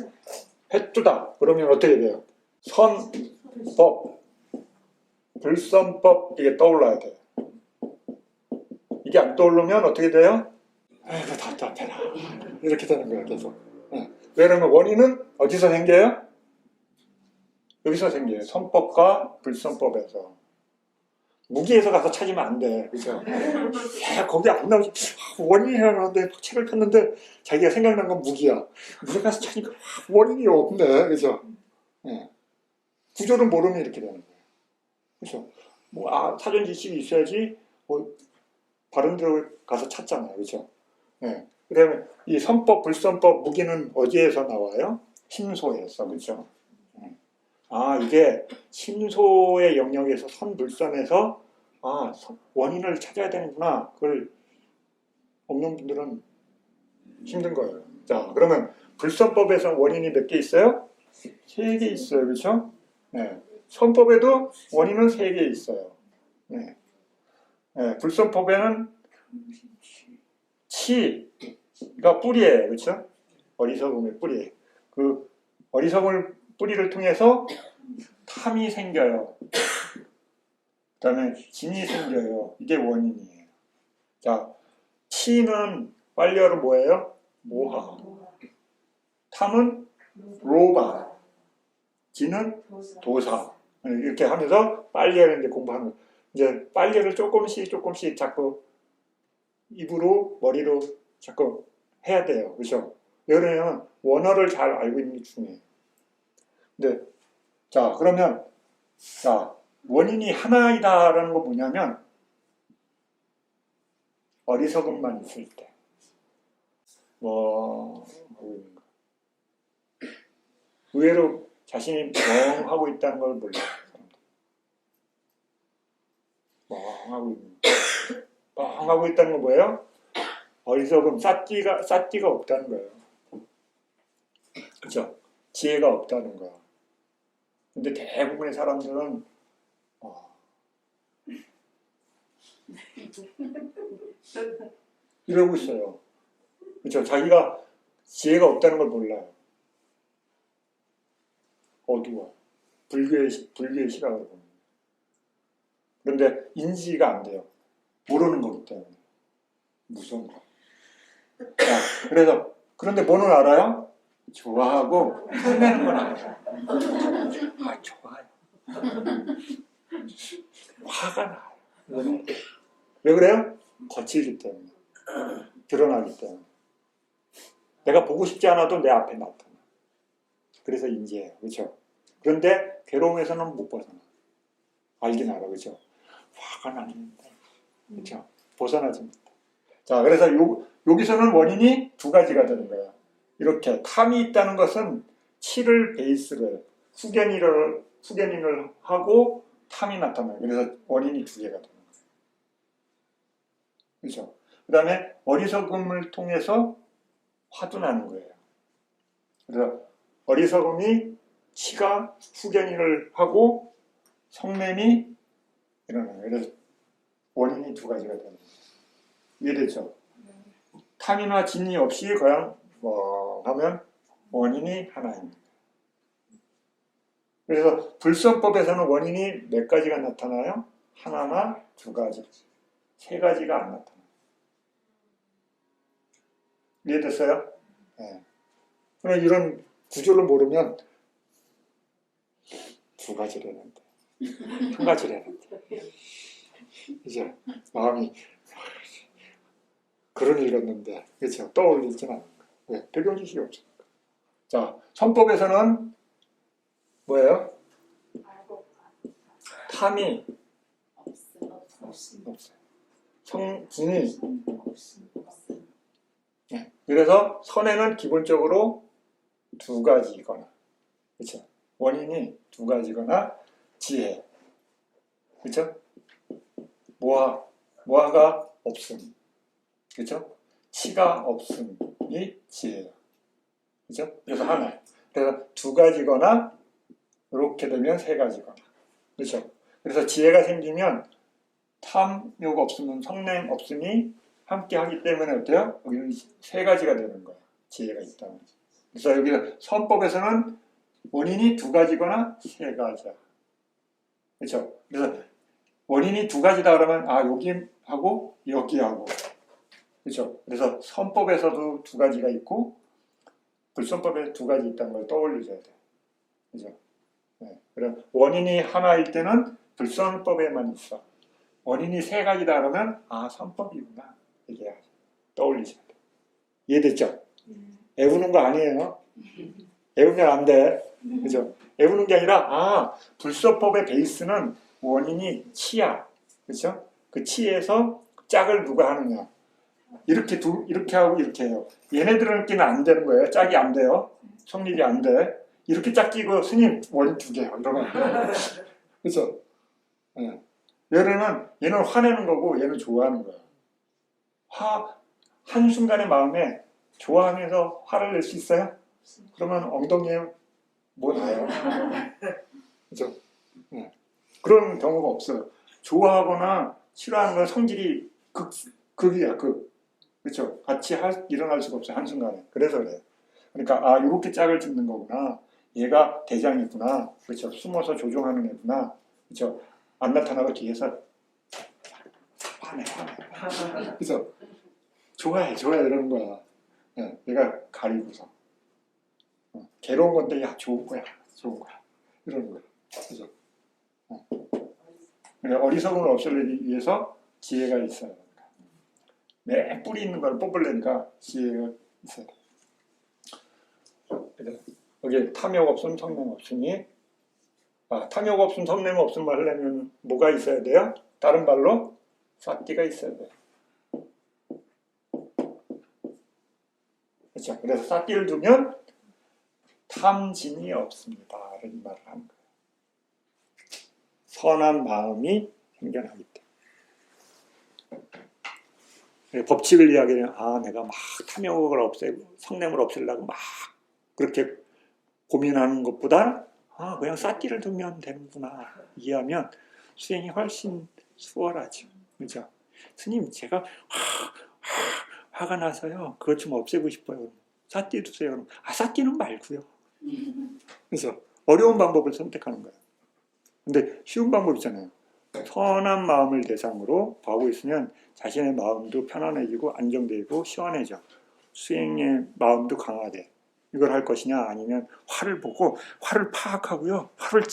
C: 햇두다 그러면 어떻게 돼요? 선법, 불선법 이게 떠올라야 돼요. 이게 안 떠오르면 어떻게 돼요? 아이고 답답해라. 이렇게 되는 거예요. 계속. 왜냐면 원인은 어디서 생겨요? 여기서 생겨요. 선법과 불선법에서. 무기에서 가서 찾으면 안 돼. 그죠? 야, 거기 안 나오지. 원인이라는데 책을 폈는데 자기가 생각난 건 무기야. 무기 가서 찾으니까 원인이 없네. 그죠? 네. 구조를 모르면 이렇게 되는 거예요. 그죠? 사전 지식이 있어야지 바른 데로 가서 찾잖아요. 그죠? 네. 그 다음에 이 선법, 불선법, 무기는 어디에서 나와요? 심소에서. 그죠? 이게 심소의 영역에서 선불선에서 원인을 찾아야 되는구나. 그걸 없는 분들은 힘든 거예요. 자, 그러면 불선법에서 원인이 몇 개 있어요? 3개 있어요. 그렇죠? 네. 선법에도 원인은 3개 있어요. 네. 네. 불선법에는 치가 뿌리예요. 그렇죠? 어리석음의 뿌리. 그 어리석음을 뿌리를 통해서 탐이 생겨요. 그 다음에 진이 생겨요. 이게 원인이에요. 자, 치는 빨리어로 뭐예요? 모하. 탐은 로바. 진은 도사. 이렇게 하면서 빨리어를 이제 공부하는 거예요. 이제 빨리어를 조금씩 자꾸 입으로, 머리로 자꾸 해야 돼요. 그죠? 왜냐면 원어를 잘 알고 있는 게 중요해요. 근데 자, 그러면 원인이 하나이다라는 거 뭐냐면 어리석음만 있을 때 의외로 자신이 멍하고 있다는 걸 몰라요. 멍하고 있다는 건 뭐예요? 어리석음, 쌌띠가 없다는 거예요. 그렇죠? 지혜가 없다는 거야. 근데 대부분의 사람들은 이러고 있어요. 그렇죠? 자기가 지혜가 없다는 걸 몰라요. 어두워. 불교의 시각으로 보면. 그런데 인지가 안 돼요. 모르는 거기 때문에. 무서운 거. 그런데 뭐는 알아요? 좋아하고 설레는 건 알아요. 좋아요. 화가 나요. 왜 그래요? 거칠기 때문에. 드러나기 때문에. 내가 보고 싶지 않아도 내 앞에 나타나. 그래서 인지해요. 그렇죠? 그런데 괴로움에서는 못 벗어나. 알긴 알아. 그렇죠? 화가 나는데. 그렇죠? 벗어나지 못해. 자, 그래서 여기서는 원인이 두 가지가 되는 거예요. 이렇게 탐이 있다는 것은 치를 베이스로 해요. 후견인을 하고 탐이 나타나요. 그래서 원인이 두 개가 되는 거예요. 그렇죠? 그 다음에 어리석음을 통해서 화도 나는 거예요. 그래서 어리석음이 치가 후견인을 하고 성냄이 일어나요. 그래서 원인이 두 가지가 되는 거예요. 이해됐죠? 탐이나 진이 없이 그냥 하면 원인이 하나입니다. 그래서 불선법에서는 원인이 몇 가지가 나타나요? 하나나 두 가지, 세 가지가 안 나타나요. 이해됐어요? 네. 그럼 이런 구조를 모르면 두 가지라는데, 한 가지라는데, 이제 마음이 글을 읽었는데, 그렇죠? 떠올리지는 않는 거예요. 왜? 배경 지식이 없으니까. 자, 선법에서는 뭐예요? 탐이 없어요. 성진이. 네. 그래서 선에는 기본적으로 두 가지거나, 그렇죠? 원인이 두 가지거나 지혜, 그렇죠? 모아가 없음, 그렇죠? 치가 없음이 지혜예요, 그렇죠? 그래서 하나. 그래서 두 가지거나 이렇게 되면 세 가지거나, 그렇죠? 그래서 지혜가 생기면 탐욕 없으면 성냄 없음이 함께 하기 때문에 어때요? 여기는 세 가지가 되는 거예요. 지혜가 있다는 거죠. 그래서 여기 선법에서는 원인이 두 가지거나 세 가지야. 그렇죠? 그래서 원인이 두 가지다 그러면 여기하고 여기하고, 그렇죠? 그래서 선법에서도 두 가지가 있고 불선법에 두 가지 있다는 걸 떠올리셔야 돼요. 그렇죠? 네. 그럼 원인이 하나일 때는 불선법에만 있어. 원인이 세 가지다 그러면 선법이구나. 이게 떠올리셔야 돼요. 이해됐죠? 애우는 거 아니에요. 애우면 안 돼. 그죠? 애우는 게 아니라, 불서법의 베이스는 원인이 치야. 그죠? 그 치에서 짝을 누가 하느냐. 이렇게 하고 이렇게 해요. 얘네들은끼는 안 되는 거예요. 짝이 안 돼요. 성립이 안 돼. 이렇게 짝 끼고 스님 원인 두 개요. 이러면. 그죠? 네. 얘는 화내는 거고 얘는 좋아하는 거예요. 한순간의 마음에 좋아하면서 화를 낼 수 있어요? 그러면 엉덩이에 뭐 나요? 그죠? 네. 그런 경우가 없어요. 좋아하거나 싫어하는 건 성질이 극이야, 극. 그렇죠? 같이 일어날 수가 없어요, 한순간에. 그래서 그래요. 그러니까, 이렇게 짝을 짓는 거구나. 얘가 대장이구나. 그렇죠? 숨어서 조종하는 애구나. 그렇죠? 안 나타나고 뒤에서 화내. 그래서 좋아해 이러는 거야. 네, 얘가 가리고서. 괴로운 건데 좋은 거야 이러는 거야. 그래서 어리석음을 없애기 위해서 지혜가 있어야 됩니다. 매 뿌리 있는 걸 뽑으려니까 지혜가 있어야 돼. 여기 탐욕 없음 성냄 없으니 탐욕 없음 성냄 없음 하려면 뭐가 있어야 돼요? 다른 말로 사띠가 있어야 돼요. 그렇죠? 그래서 사띠를 두면 탐진이 없습니다. 이런 말을 하는 거예요. 선한 마음이 생겨나기 때문에. 법칙을 이야기하면 내가 막 탐욕을 없애고 성냄을 없애려고 막 그렇게 고민하는 것보다 그냥 사띠를 두면 되는구나 이해하면 수행이 훨씬 수월하죠. 그렇죠? 스님 제가 화가 나서요. 그것 좀 없애고 싶어요. 사띠 두세요. 사띠는 말고요. 그래서 어려운 방법을 선택하는 거예요. 근데 쉬운 방법 있잖아요. 선한 마음을 대상으로 하고 있으면 자신의 마음도 편안해지고 안정되고 시원해져. 수행의 마음도 강화돼. 이걸 할 것이냐 아니면 화를 보고 화를 파악하고요. 화를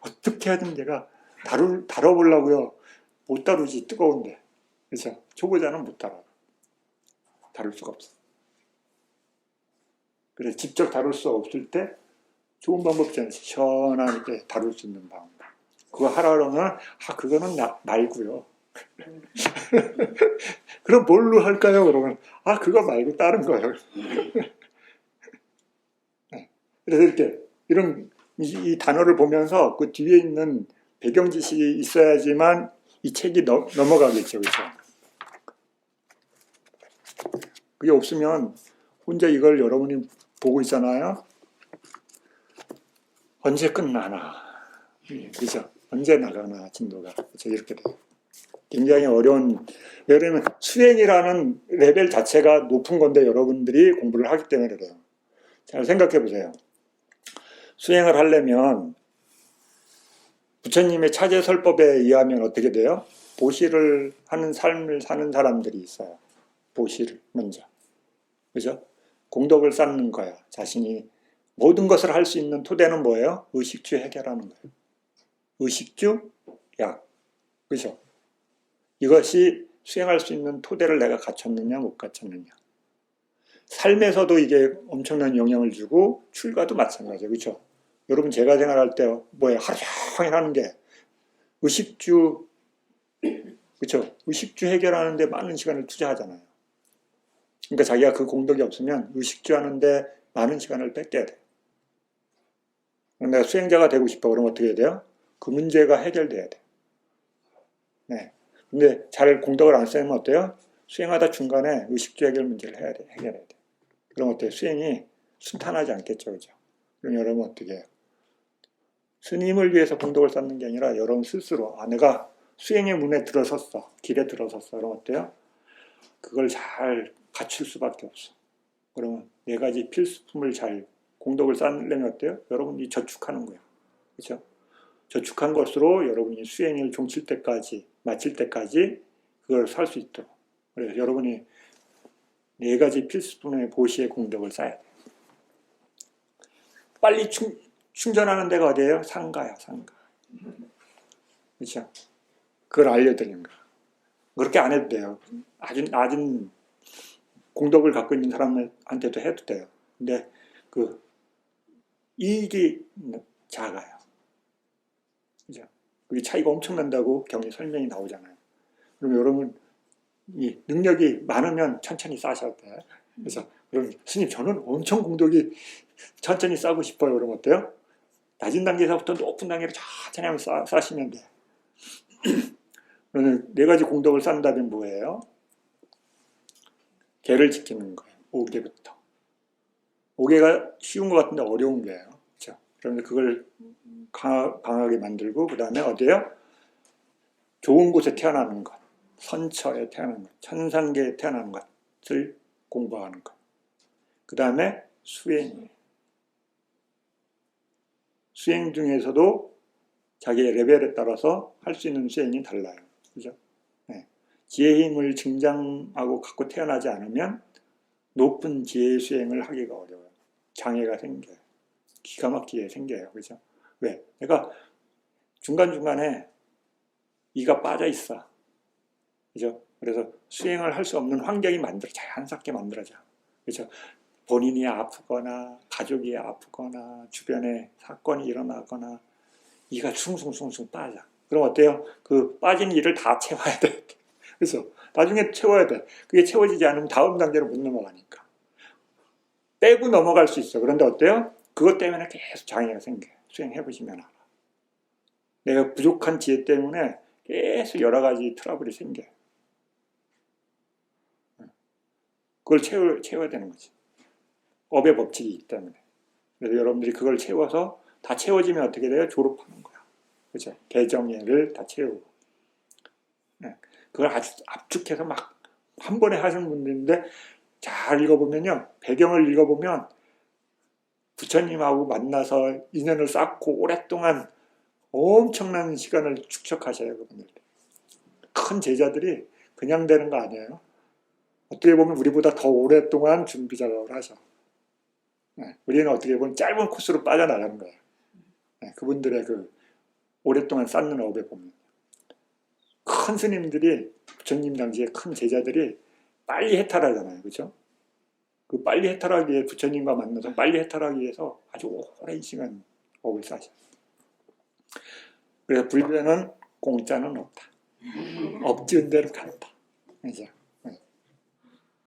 C: 어떻게 하든 내가 다뤄보려고요. 못 다루지 뜨거운데. 그렇죠? 초보자는 못 다룰 수가 없어. 그래서 직접 다룰 수 없을 때 좋은 방법 있잖아요. 시원하게 다룰 수 있는 방법. 그거 하라 그러면 그거는 말고요. 그럼 뭘로 할까요? 그러면 그거 말고 다른 거요. 그래서 이렇게 이 단어를 보면서 그 뒤에 있는 배경 지식이 있어야지만 이 책이 넘어가겠죠. 그렇죠? 그게 없으면 혼자 이걸 여러분이 보고 있잖아요. 언제 끝나나. 그죠? 언제 나가나 진도가. 그렇죠? 이렇게 돼요. 굉장히 어려운, 왜냐면 수행이라는 레벨 자체가 높은 건데 여러분들이 공부를 하기 때문에 그래요. 잘 생각해 보세요. 수행을 하려면 부처님의 차제설법에 의하면 어떻게 돼요? 보시를 하는 삶을 사는 사람들이 있어요. 보시를 먼저. 그죠? 공덕을 쌓는 거야. 자신이 모든 것을 할 수 있는 토대는 뭐예요? 의식주 해결하는 거예요. 의식주 약. 그죠? 이것이 수행할 수 있는 토대를 내가 갖췄느냐 못 갖췄느냐. 삶에서도 이게 엄청난 영향을 주고 출가도 마찬가지예요. 그렇죠? 여러분 제가 생활할 때 뭐예요? 하루 종일 하는 게 의식주, 그렇죠? 의식주 해결하는데 많은 시간을 투자하잖아요. 그러니까 자기가 그 공덕이 없으면 의식주 하는데 많은 시간을 뺏겨야 돼요. 내가 수행자가 되고 싶어 그러면 어떻게 해야 돼요? 그 문제가 해결돼야 돼요. 네. 근데 잘 공덕을 안 쌓으면 어때요? 수행하다 중간에 의식주 해결 문제를 해결해야 돼요. 그럼 어때요? 수행이 순탄하지 않겠죠. 그죠? 그럼 여러분 어떻게 해요? 스님을 위해서 공덕을 쌓는 게 아니라 여러분 스스로 내가 수행의 문에 들어섰어. 길에 들어섰어. 그럼 어때요? 그걸 잘 갖출 수밖에 없어. 그러면 네 가지 필수품을 잘 공덕을 쌓으려면 어때요? 여러분이 저축하는 거야. 그렇죠? 저축한 것으로 여러분이 수행을 종칠 때까지, 마칠 때까지 그걸 살 수 있도록. 그래서 여러분이 네 가지 필수품의 보시의 공덕을 쌓아야 돼요. 빨리 충전하는 데가 어디예요? 상가야, 상가. 그렇죠? 그걸 알려드리는 거야. 그렇게 안 해도 돼요. 아주 낮은 공덕을 갖고 있는 사람한테도 해도 돼요. 근데 그 이익이 작아요. 그죠? 그게 차이가 엄청난다고 경리 설명이 나오잖아요. 그럼 여러분 이 능력이 많으면 천천히 쌓으셔도 돼요. 그래서 여러분 스님 저는 엄청 공덕이 천천히 쌓고 싶어요. 그러면 어때요? 낮은 단계에서부터 높은 단계로 천천히 하면 쌓으시면 돼요. 그러면 네 가지 공덕을 쌓는다면 뭐예요? 계를 지키는 거예요. 5개부터. 5개가 쉬운 것 같은데 어려운 거예요. 그렇죠? 그런데 그걸 강하게 만들고 그 다음에 어디에요? 좋은 곳에 태어나는 것, 선처에 태어나는 것, 천상계에 태어나는 것을 공부하는 것. 그 다음에 수행이에요. 수행 중에서도 자기의 레벨에 따라서 할 수 있는 수행이 달라요. 그죠? 네. 지혜의 힘을 증장하고 갖고 태어나지 않으면 높은 지혜의 수행을 하기가 어려워요. 장애가 생겨요. 기가 막히게 생겨요. 그죠? 왜? 내가 중간중간에 이가 빠져 있어. 그죠? 그래서 수행을 할 수 없는 환경이 자연스럽게 만들어져. 그죠? 본인이 아프거나, 가족이 아프거나, 주변에 사건이 일어나거나, 이가 숭숭숭숭 빠져. 그럼 어때요? 그 빠진 이를 다 채워야 돼. 그래서 나중에 채워야 돼. 그게 채워지지 않으면 다음 단계로 못 넘어가니까. 빼고 넘어갈 수 있어. 그런데 어때요? 그것 때문에 계속 장애가 생겨요. 수행해보시면 알아. 내가 부족한 지혜 때문에 계속 여러 가지 트러블이 생겨요. 그걸 채워야 되는 거지. 업의 법칙이기 때문에. 그래서 여러분들이 그걸 채워서 다 채워지면 어떻게 돼요? 졸업하는 거야. 그렇죠? 개정예를 다 채우고. 네. 그걸 아주 압축해서 막 한 번에 하시는 분들인데 잘 읽어보면요. 배경을 읽어보면 부처님하고 만나서 인연을 쌓고 오랫동안 엄청난 시간을 축적하셔요. 그분들. 큰 제자들이 그냥 되는 거 아니에요. 어떻게 보면 우리보다 더 오랫동안 준비 작업을 하셔. 네. 우리는 어떻게 보면 짧은 코스로 빠져나가는 거예요. 네. 그분들의 그 오랫동안 쌓는 업에 보면 큰 스님들이 부처님 당시에 큰 제자들이 빨리 해탈하잖아요. 그렇죠? 그 빨리 해탈하기 위해 부처님과 만나서 빨리 해탈하기 위해서 아주 오랜 시간 업을 쌓으셨어요. 그래서 불교에는 공짜는 없다. 업 지은 대로 간다. 그죠?